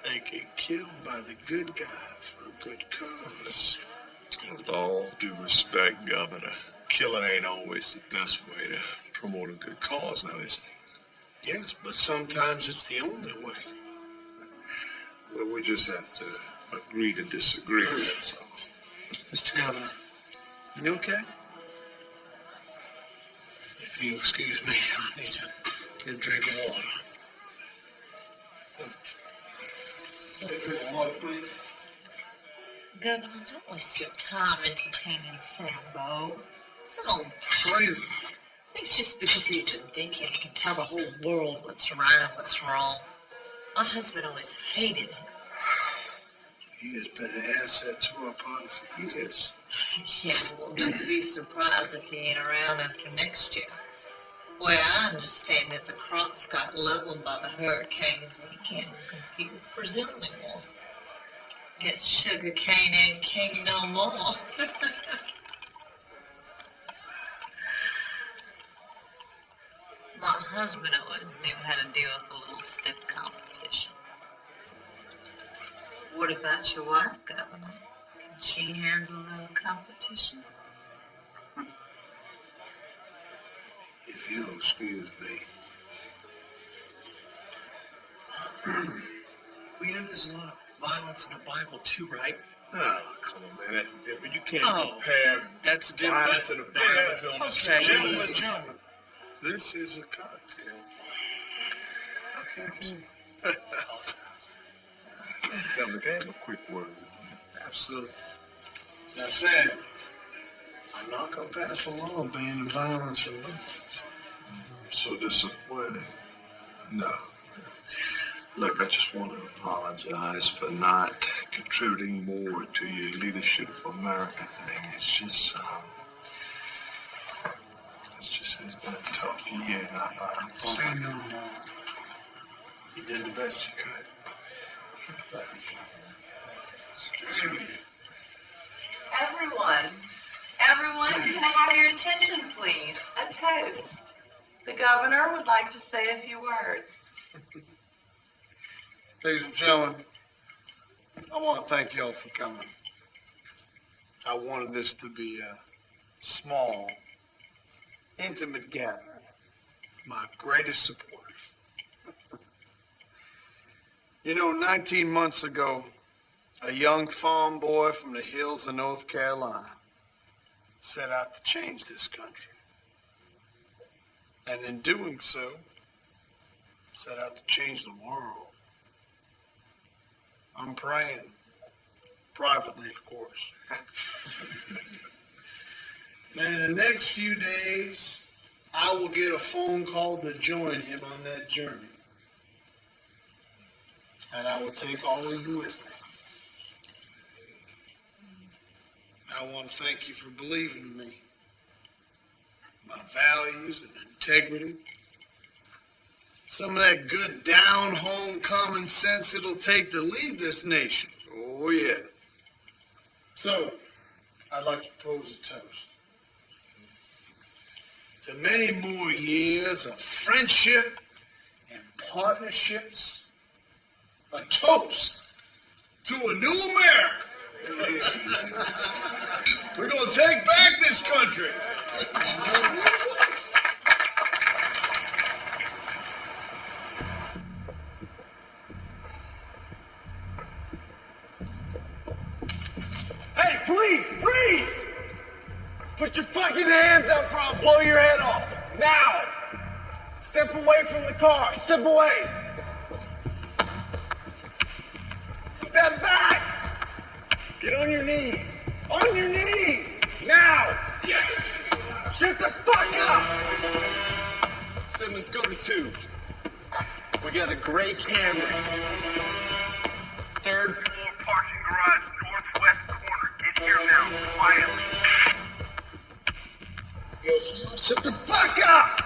They get killed by the good guy for a good cause. With all due respect, Governor, killing ain't always the best way to promote a good cause now, is it? Yes, but sometimes it's the only way. Well, we just have to agree to disagree, that's all. Mr. Governor, you okay? If you excuse me, I need to get a drink of water. Governor, don't waste your time entertaining Sambo. It's not proof. It's just because he's a dickhead, he can tell the whole world what's right and what's wrong. My husband always hated him. He has been an asset to our party for years. Yeah, well, don't be surprised if he ain't around after next year. Well, I understand that the crops got leveled by the hurricanes and he can't compete with Brazil anymore. Guess sugar cane ain't king no more. My husband always knew how to deal with a little stiff competition. What about your wife, Governor? Can she handle a little competition? If you'll excuse me. Well, you know, there's a lot of violence in the Bible too, right? Oh, come on, man, that's different. You can't compare That's different. violence in the Bible to on the Okay. street. Gentlemen, this is a cocktail. Okay. Governor, can I have a quick word with you? Absolutely. Now, Sam, I'm not going to pass a law banning violence and lootings. So disappointing. No. Look, I just want to apologize for not contributing more to your Leadership for America thing. It's just it's been a tough year. And Say no more. you did the best you could. Excuse me. Everyone, can I have your attention, please? A toast. The governor would like to say a few words. Ladies and gentlemen, I want to thank y'all for coming. I wanted this to be a small, intimate gathering. My greatest supporters. You know, 19 months ago, a young farm boy from the hills of North Carolina set out to change this country. And in doing so, set out to change the world. I'm praying, privately, of course. Man, in the next few days, I will get a phone call to join him on that journey. And I will take all of you with me. I want to thank you for believing in me, my values and integrity, some of that good down-home common sense it'll take to lead this nation. Oh, yeah. So, I'd like to pose a toast. To many more years of friendship and partnerships. A toast to a new America. We're going to take back this country. Hey, freeze! Put your fucking hands up or I'll blow your head off. Now! Step away from the car. Step away. Step back! Get on your knees! On your knees! Now! Shut the fuck up! Simmons, go to 2. We got a gray Camry. Third floor parking garage, northwest corner. Get here now, quietly. Shut the fuck up!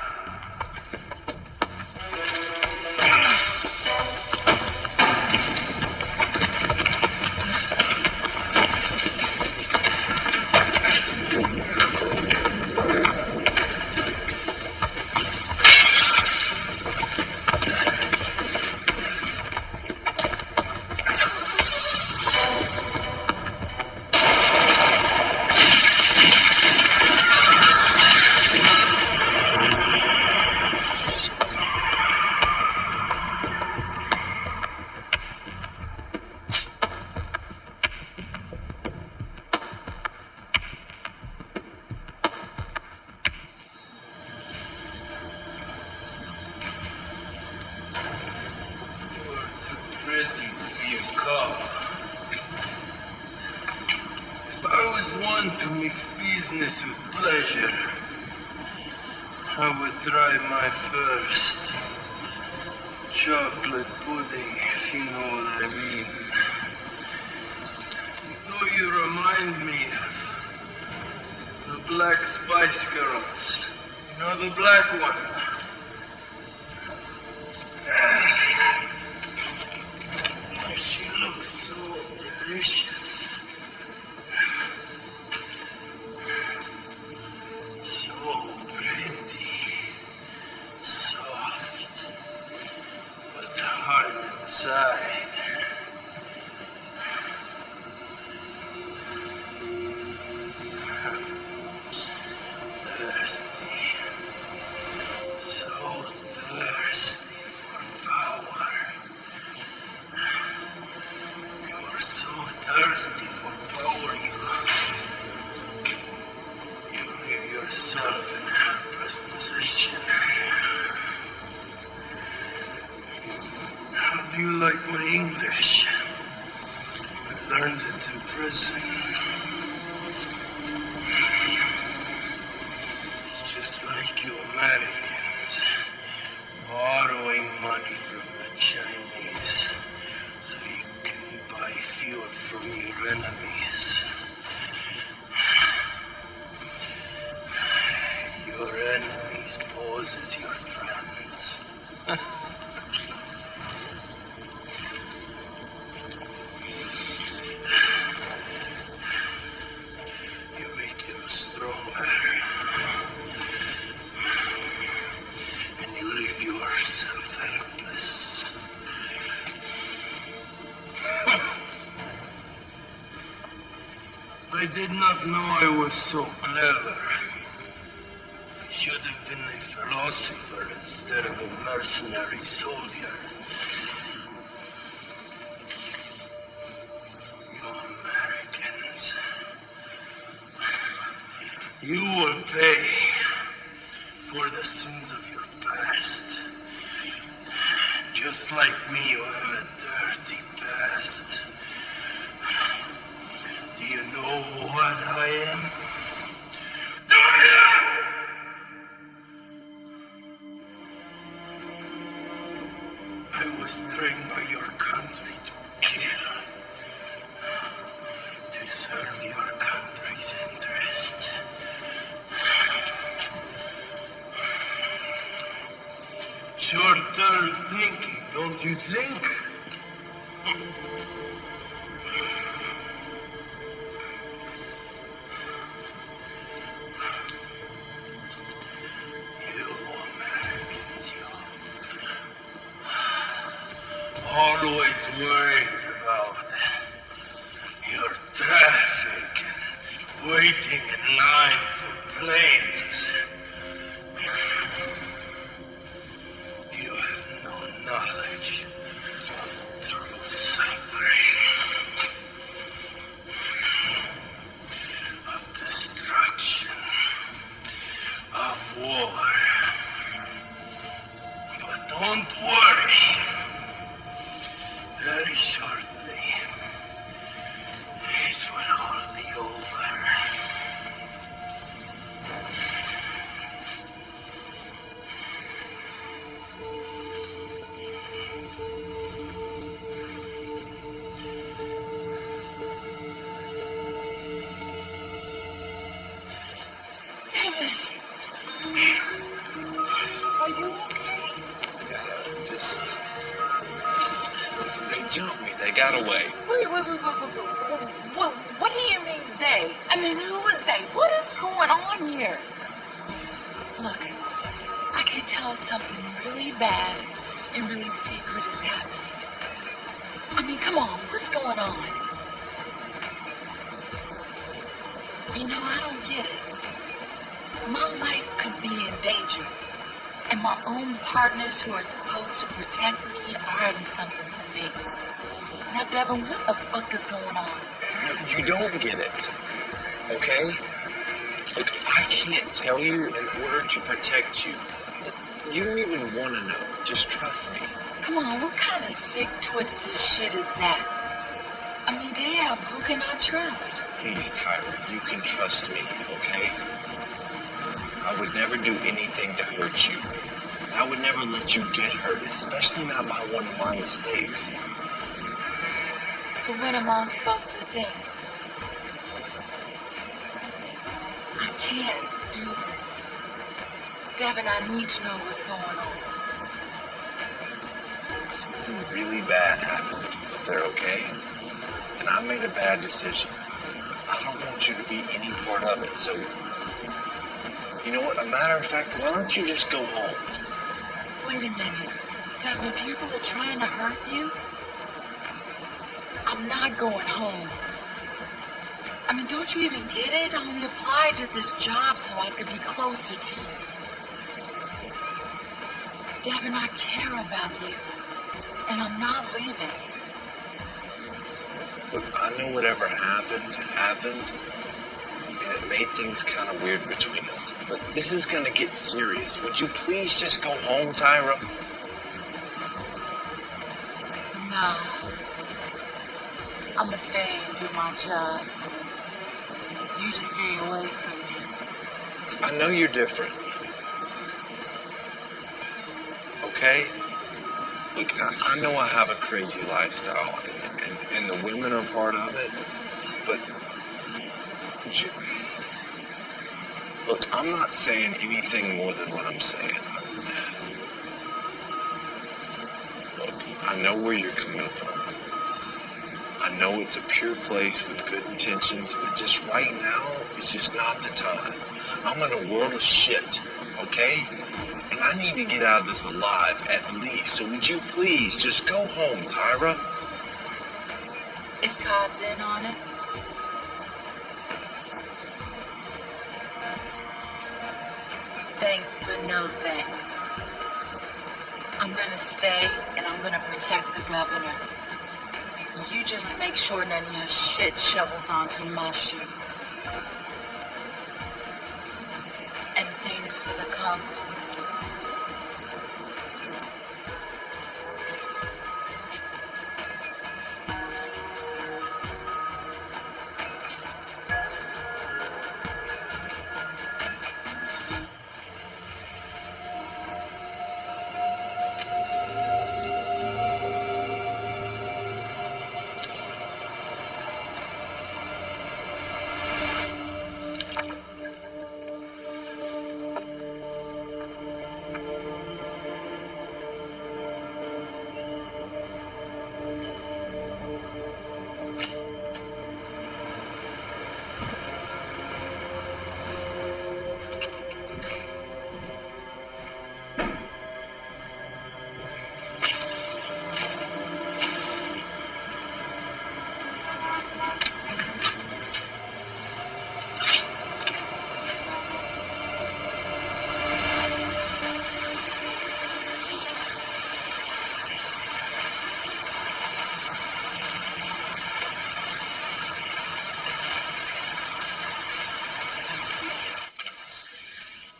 one to mix business with pleasure, I would try my first chocolate pudding, if you know what I mean. Though you remind me of the Black Spice Girls. You know the black one? She looks so delicious. So pretty. Soft. But hard inside. How do you like my English? I learned it in prison. It's just like you Americans borrowing money from the Chinese so you can buy fuel from your enemies. Your enemies pose as your friends. You make them stronger. And you leave yourself helpless. I did not know I was so clever. I should have been a philosopher instead of a mercenary soldier. You Americans, you will pay for the sins of your past. Just like me, you have a dirty past. Do you know what I am? Do you? I was trained by your country to kill, to serve your country's interest. Short-term thinking, don't you think? You Americans, you always worried about your traffic and waiting in line for planes. You have no knowledge of true suffering, of destruction, of war. But don't worry. Very shortly, this will all be over. David! Are you okay? Just... They jumped me. They got away. Wait. What do you mean they? I mean, who is they? What is going on here? Look, I can tell something really bad and really secret is happening. I mean, come on, what's going on? You know, I don't get it. My life could be in danger, and my own partners who are supposed to protect me are hiding something from me. Now, Devin, what the fuck is going on? You don't get it. Okay? Look, I can't tell you in order to protect you. You don't even want to know. Just trust me. Come on, what kind of sick, twisted shit is that? I mean, Dad up. Who can I trust? Please, Tyra, you can trust me, okay? I would never do anything to hurt you. I would never let you get hurt, especially not by one of my mistakes. So what am I supposed to think? I can't do this. Devin, I need to know what's going on. Something really bad happened up there, okay? And I made a bad decision. I don't want you to be any part of it, so... You know what? A matter of fact, why don't you just go home? Wait a minute. Devin, people are trying to hurt you? I'm not going home. I mean, don't you even get it? I only applied to this job so I could be closer to you. Devin, I care about you. And I'm not leaving. Look, I know whatever happened. And it made things kind of weird between us. But this is gonna get serious. Would you please just go home, Tyra? No. I'm gonna stay and do my job. You just stay away from me. I know you're different. Okay? Look, I know I have a crazy lifestyle, and the women are part of it, but... Look, I'm not saying anything more than what I'm saying. Look, I know where you're coming from. I know it's a pure place with good intentions, but just right now, it's just not the time. I'm in a world of shit, okay? And I need to get out of this alive, at least. So would you please just go home, Tyra? Is Cobbs in on it? Thanks, but no thanks. I'm gonna stay, and I'm gonna protect the governor. You just make sure none of your shit shovels onto my shoes. And thanks for the compliment.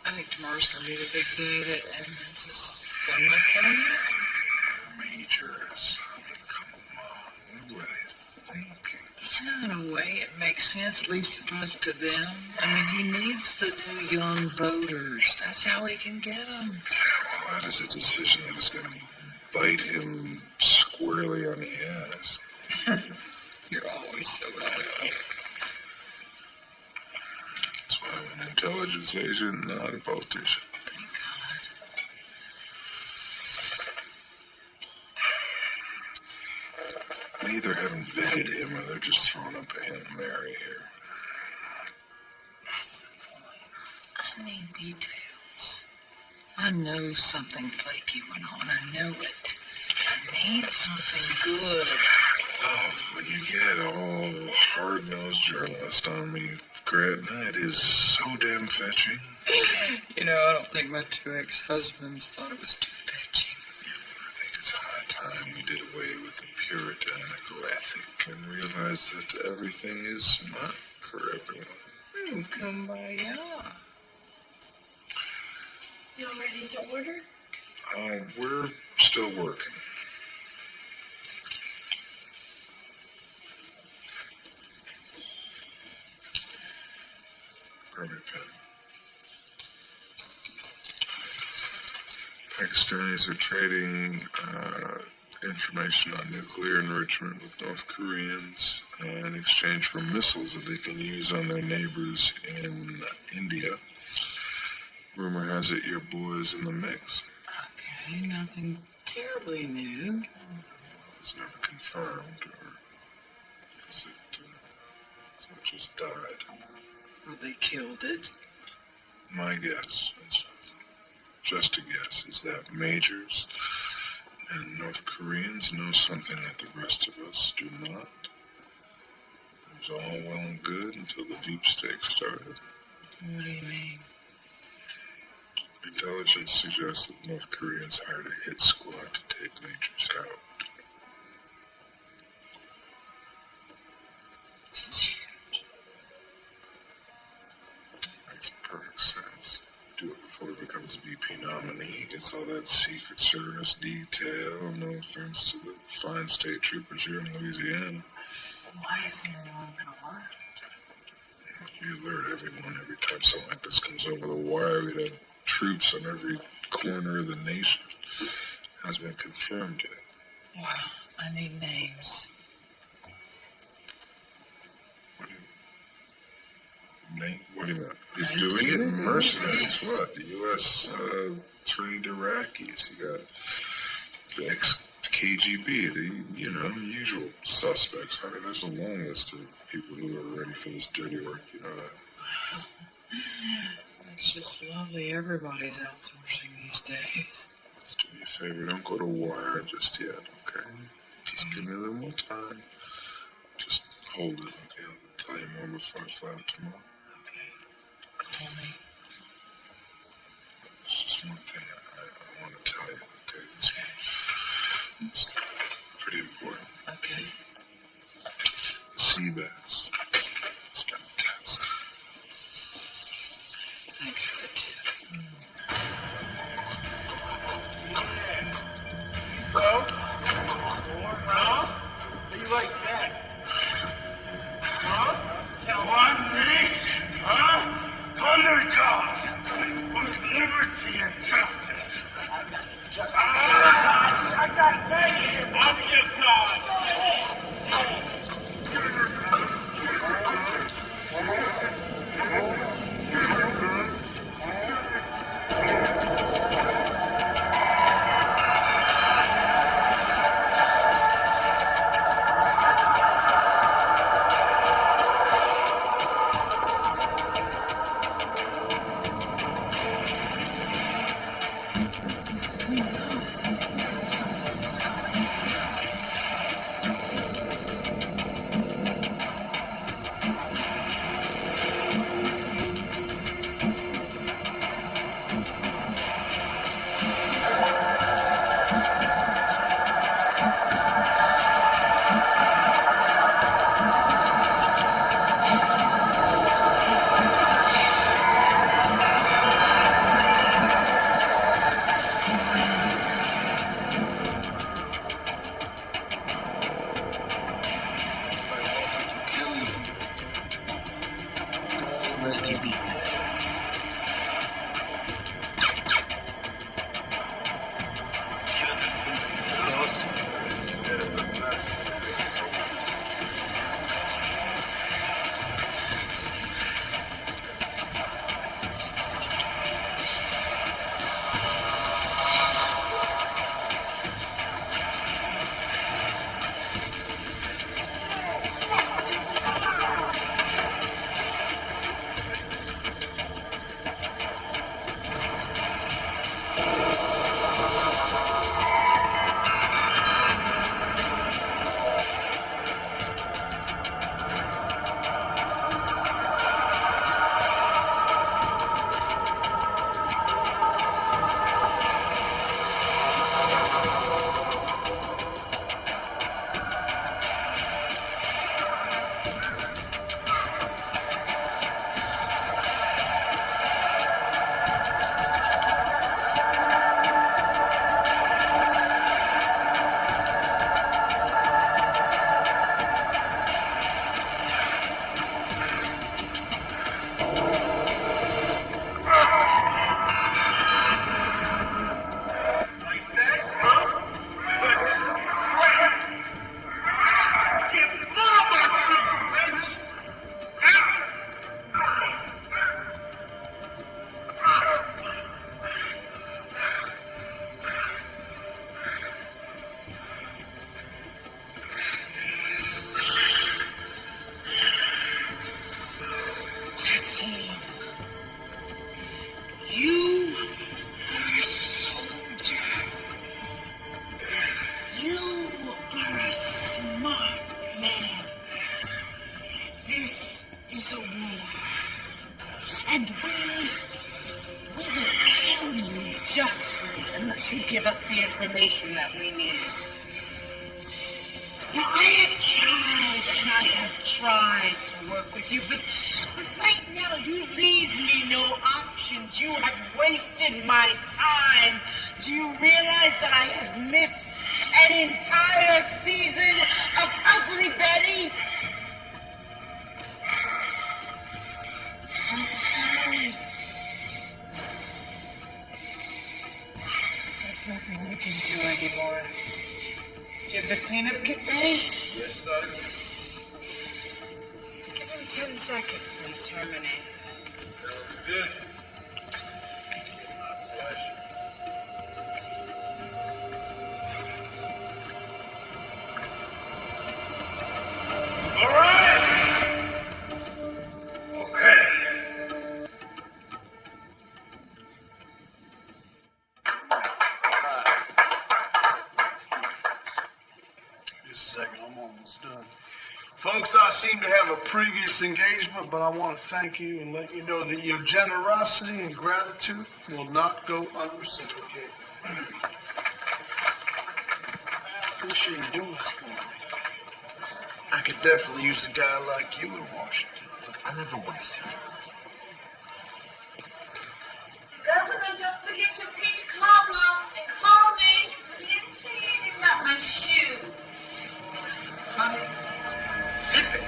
I think tomorrow's gonna be the big day that Edmonds is done with things. Majors. Come on. What are they thinking? You know, in a way, it makes sense, at least it does to them. I mean, he needs the new young voters. That's how he can get them. Yeah, well, that is a decision that is going to bite him squarely on the ass. You're always so right. That's why I'm an intelligence agent, not a politician. Thank God. They either haven't vetted him or they're just throwing up a Hail Mary here. That's the point. I need details. I know something flaky went on. I know it. I need something good. Oh, when you get all hard-nosed journalist on me, Gret, that is so damn fetching. You know, I don't think my two ex-husbands thought it was too fetching. I think it's high time we did away with the puritanical ethic and realize that everything is not for everyone. Kumbaya. Y'all ready to order? We're still working. Grab your pen. Pakistanis are trading information on nuclear enrichment with North Koreans in exchange for missiles that they can use on their neighbors in India. Rumor has it your boy's in the mix. Okay, nothing terribly new. It's never confirmed, or is it just died? Or they killed it. My guess is, just a guess, is that majors and North Koreans know something that the rest of us do not. It was all well and good until the deep state started. What do you mean? Intelligence suggests that North Koreans hired a hit squad to take majors out. It's huge. Makes perfect sense. Do it before he becomes a VP nominee. Gets all that Secret Service detail. No offense to the fine state troopers here in Louisiana. Why isn't anyone gonna learn? You alert everyone every time something like this comes over the wire. We'd have troops on every corner of the nation. Hasn't been confirmed yet. Well, I need names. What do you mean? You're doing it? Mercenaries. What? The U.S. trained Iraqis. You got the ex-KGB, the, usual suspects. I mean, there's a long list of people who are ready for this dirty work, you know that. It's just lovely. Everybody's outsourcing these days. Just do me a favor. Don't go to wire just yet, okay? Just give me a little more time. Just hold it, okay? I'll tell you more before I fly out tomorrow. Call me. There's just one thing I want to tell you, okay? It's pretty important. Okay. The sea bass. It's fantastic. Thanks for the tip. Go. How you like that? Huh? Tell one nation, huh? Under God, with liberty and justice. I got faith. I'm your God. And we will kill you justly unless you give us the information that we need. Now, I have tried to work with you, but right now you leave me no options. You have wasted my time. Do you realize that I have missed an entire season of Ugly Betty? I'm sorry. There's nothing we can do anymore. Do you have the cleanup kit ready? Yes, sir. Give him 10 seconds and terminate. Sounds good. My pleasure. All right. Okay. Just a second, I'm almost done. Folks, I seem to have a previous engagement, but I want to thank you and let you know that your generosity and gratitude will not go unreciprocated. Appreciate you doing this for me. I could definitely use a guy like you in Washington. I live in West. Governor, don't forget your peach cobbler and call me. I didn't see anything about my shoe. Honey, zip it.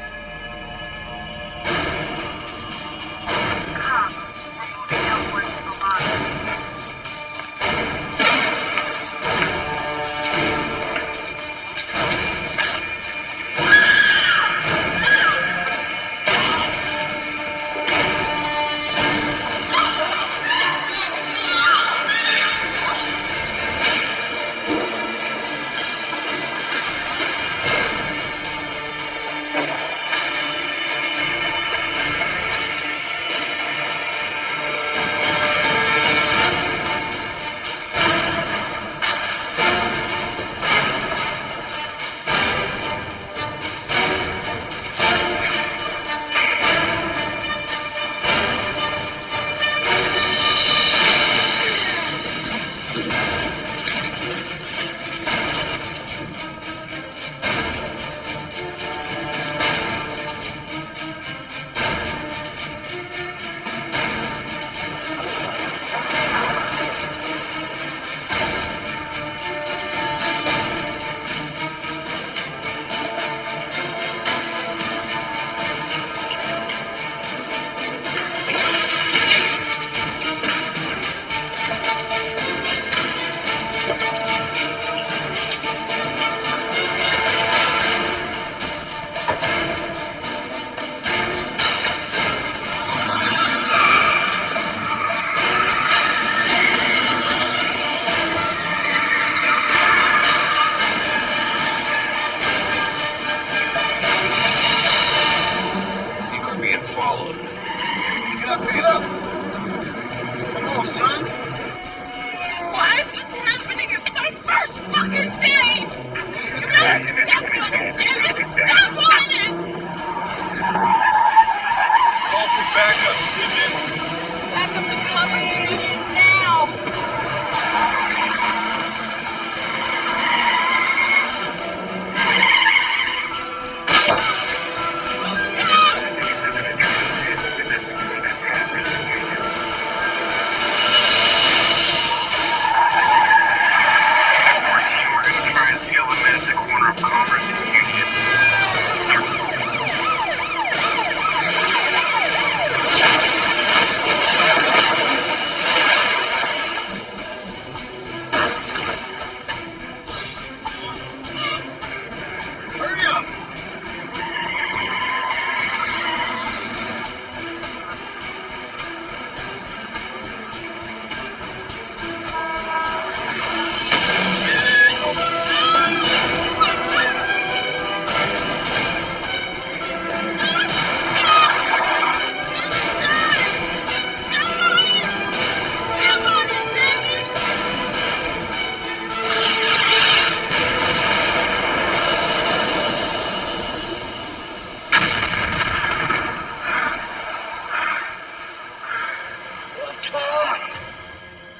talk!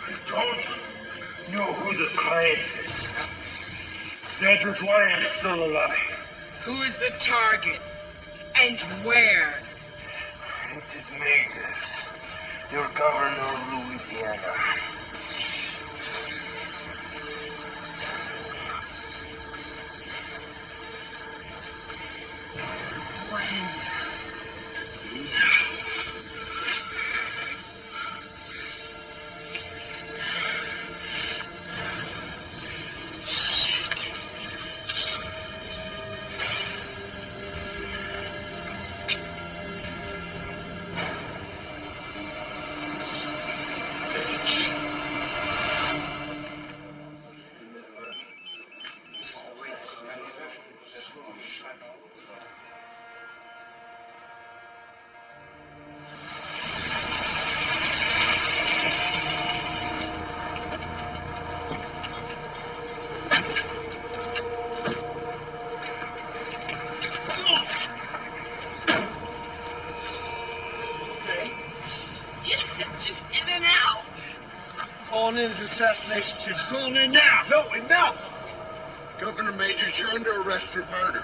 I don't know who the client is. That is why I'm still alive. Who is the target? And where? It is Magus, your governor of Louisiana. When? Shit. Just in and out. Calling in his assassination chief. Calling in now. No, enough. Governor Majors, you're under arrest for murder.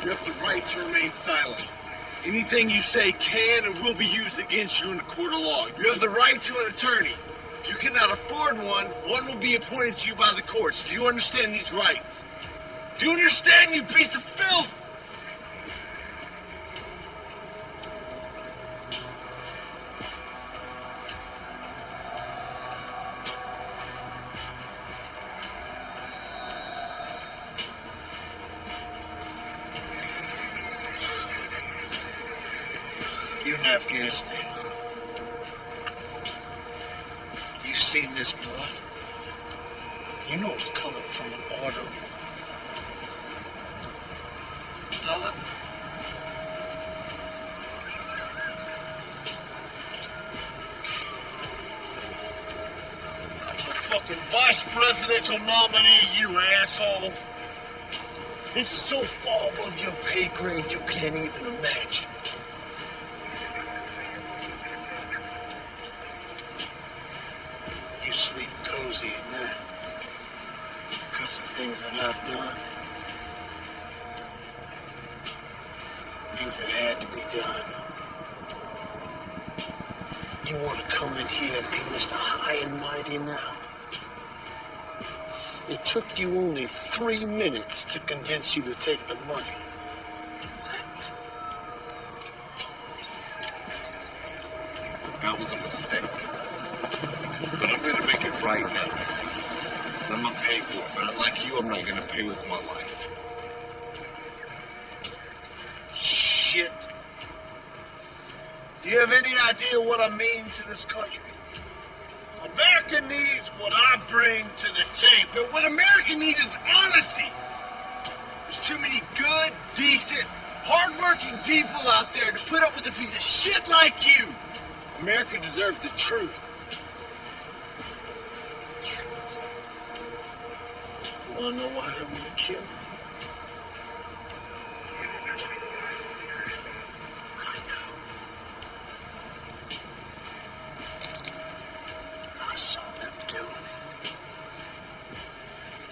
You have the right to remain silent. Anything you say can and will be used against you in a court of law. You have the right to an attorney. If you cannot afford one, one will be appointed to you by the courts. Do you understand these rights? Do you understand, you piece of filth? You're in Afghanistan. You've seen this blood. You know it's coming from an order. Blood. I'm the fucking vice presidential nominee, you asshole. This is so far above your pay grade you can't even imagine. You sleep cozy at night because of things that I've done. Things that had to be done. You want to come in here and be Mr. High and Mighty now? It took you only 3 minutes to convince you to take the money. What? That was a mistake. But I'm gonna make it right now. And I'm gonna pay for it. But unlike you, I'm not gonna pay with my life. Shit. Do you have any idea what I mean to this country? America needs what I bring to the table. What America needs is honesty. There's too many good, decent, hardworking people out there to put up with a piece of shit like you. America deserves the truth. You wanna know why I'm gonna kill you? I know. I saw them do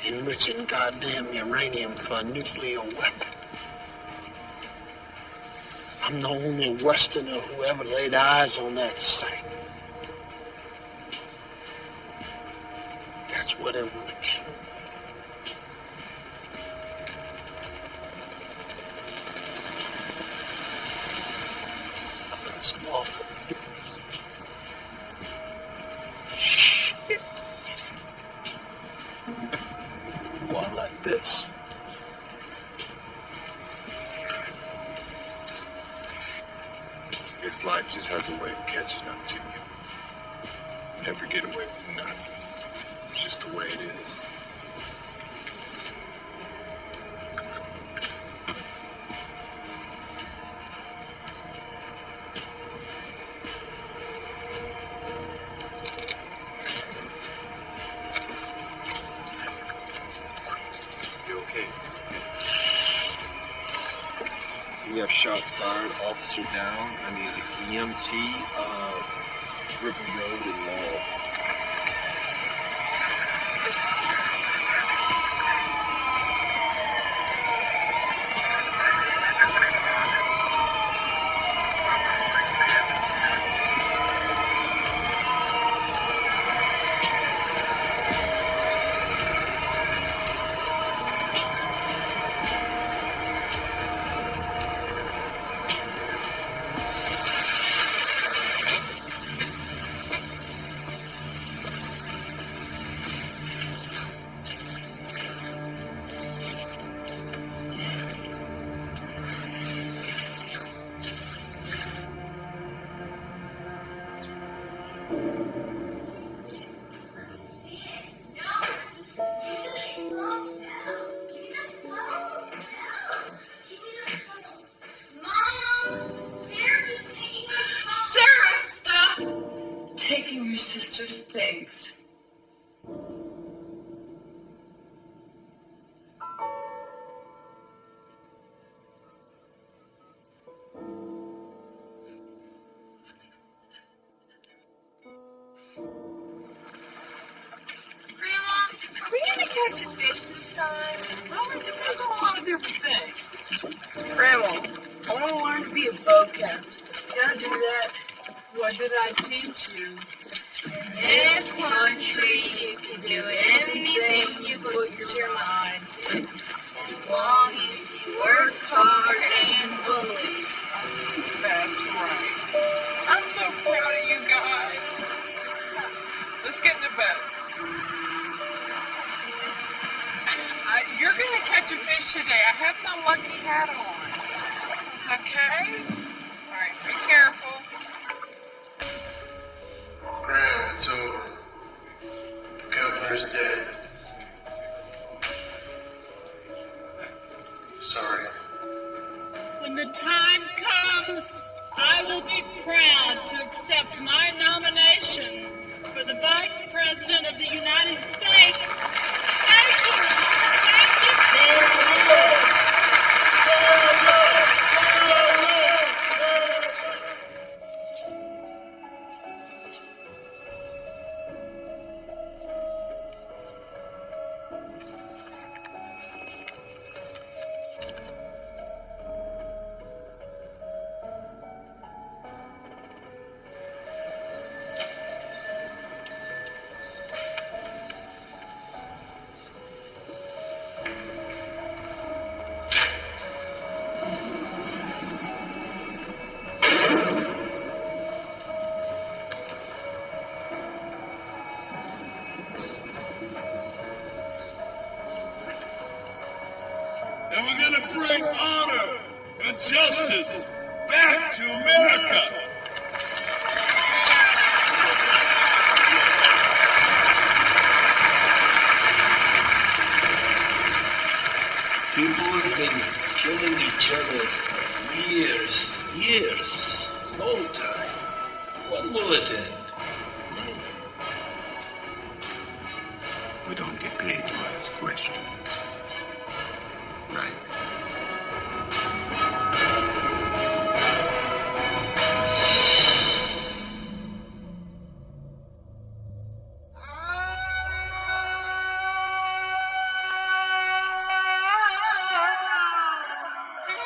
it. Enriching goddamn uranium for a nuclear weapon. I'm the only Westerner who ever laid eyes on that site. That's where they want to kill me. I'm some awful things. Shit. Why like this? This life just has a way of catching up to you. Never get away with nothing. It's just the way it is. You okay? We have shots fired, officer down. I need the EMT. Triple road and all. Sarah, stop taking your sister's things. Grandma, are we gonna catch a fish this time? Well, it depends on a lot of different things. Grandma, I want to learn to be a boat captain. Can I do that? What did I teach you? In this country, you can do anything you put your mind to, as long as you work hard and believe. That's right. I'm so proud of you guys. Let's get in the boat. You're going to catch a fish today. I have my lucky hat on. Okay? All right, be careful. Graham, it's over. The governor's dead. Sorry. When the time comes, I will be proud to accept my nomination for the Vice President of the United States. Thank you. And we're going to bring honor and justice back to America. People have been killing each other for years, long time. When will it end? We don't get paid to ask questions. Right?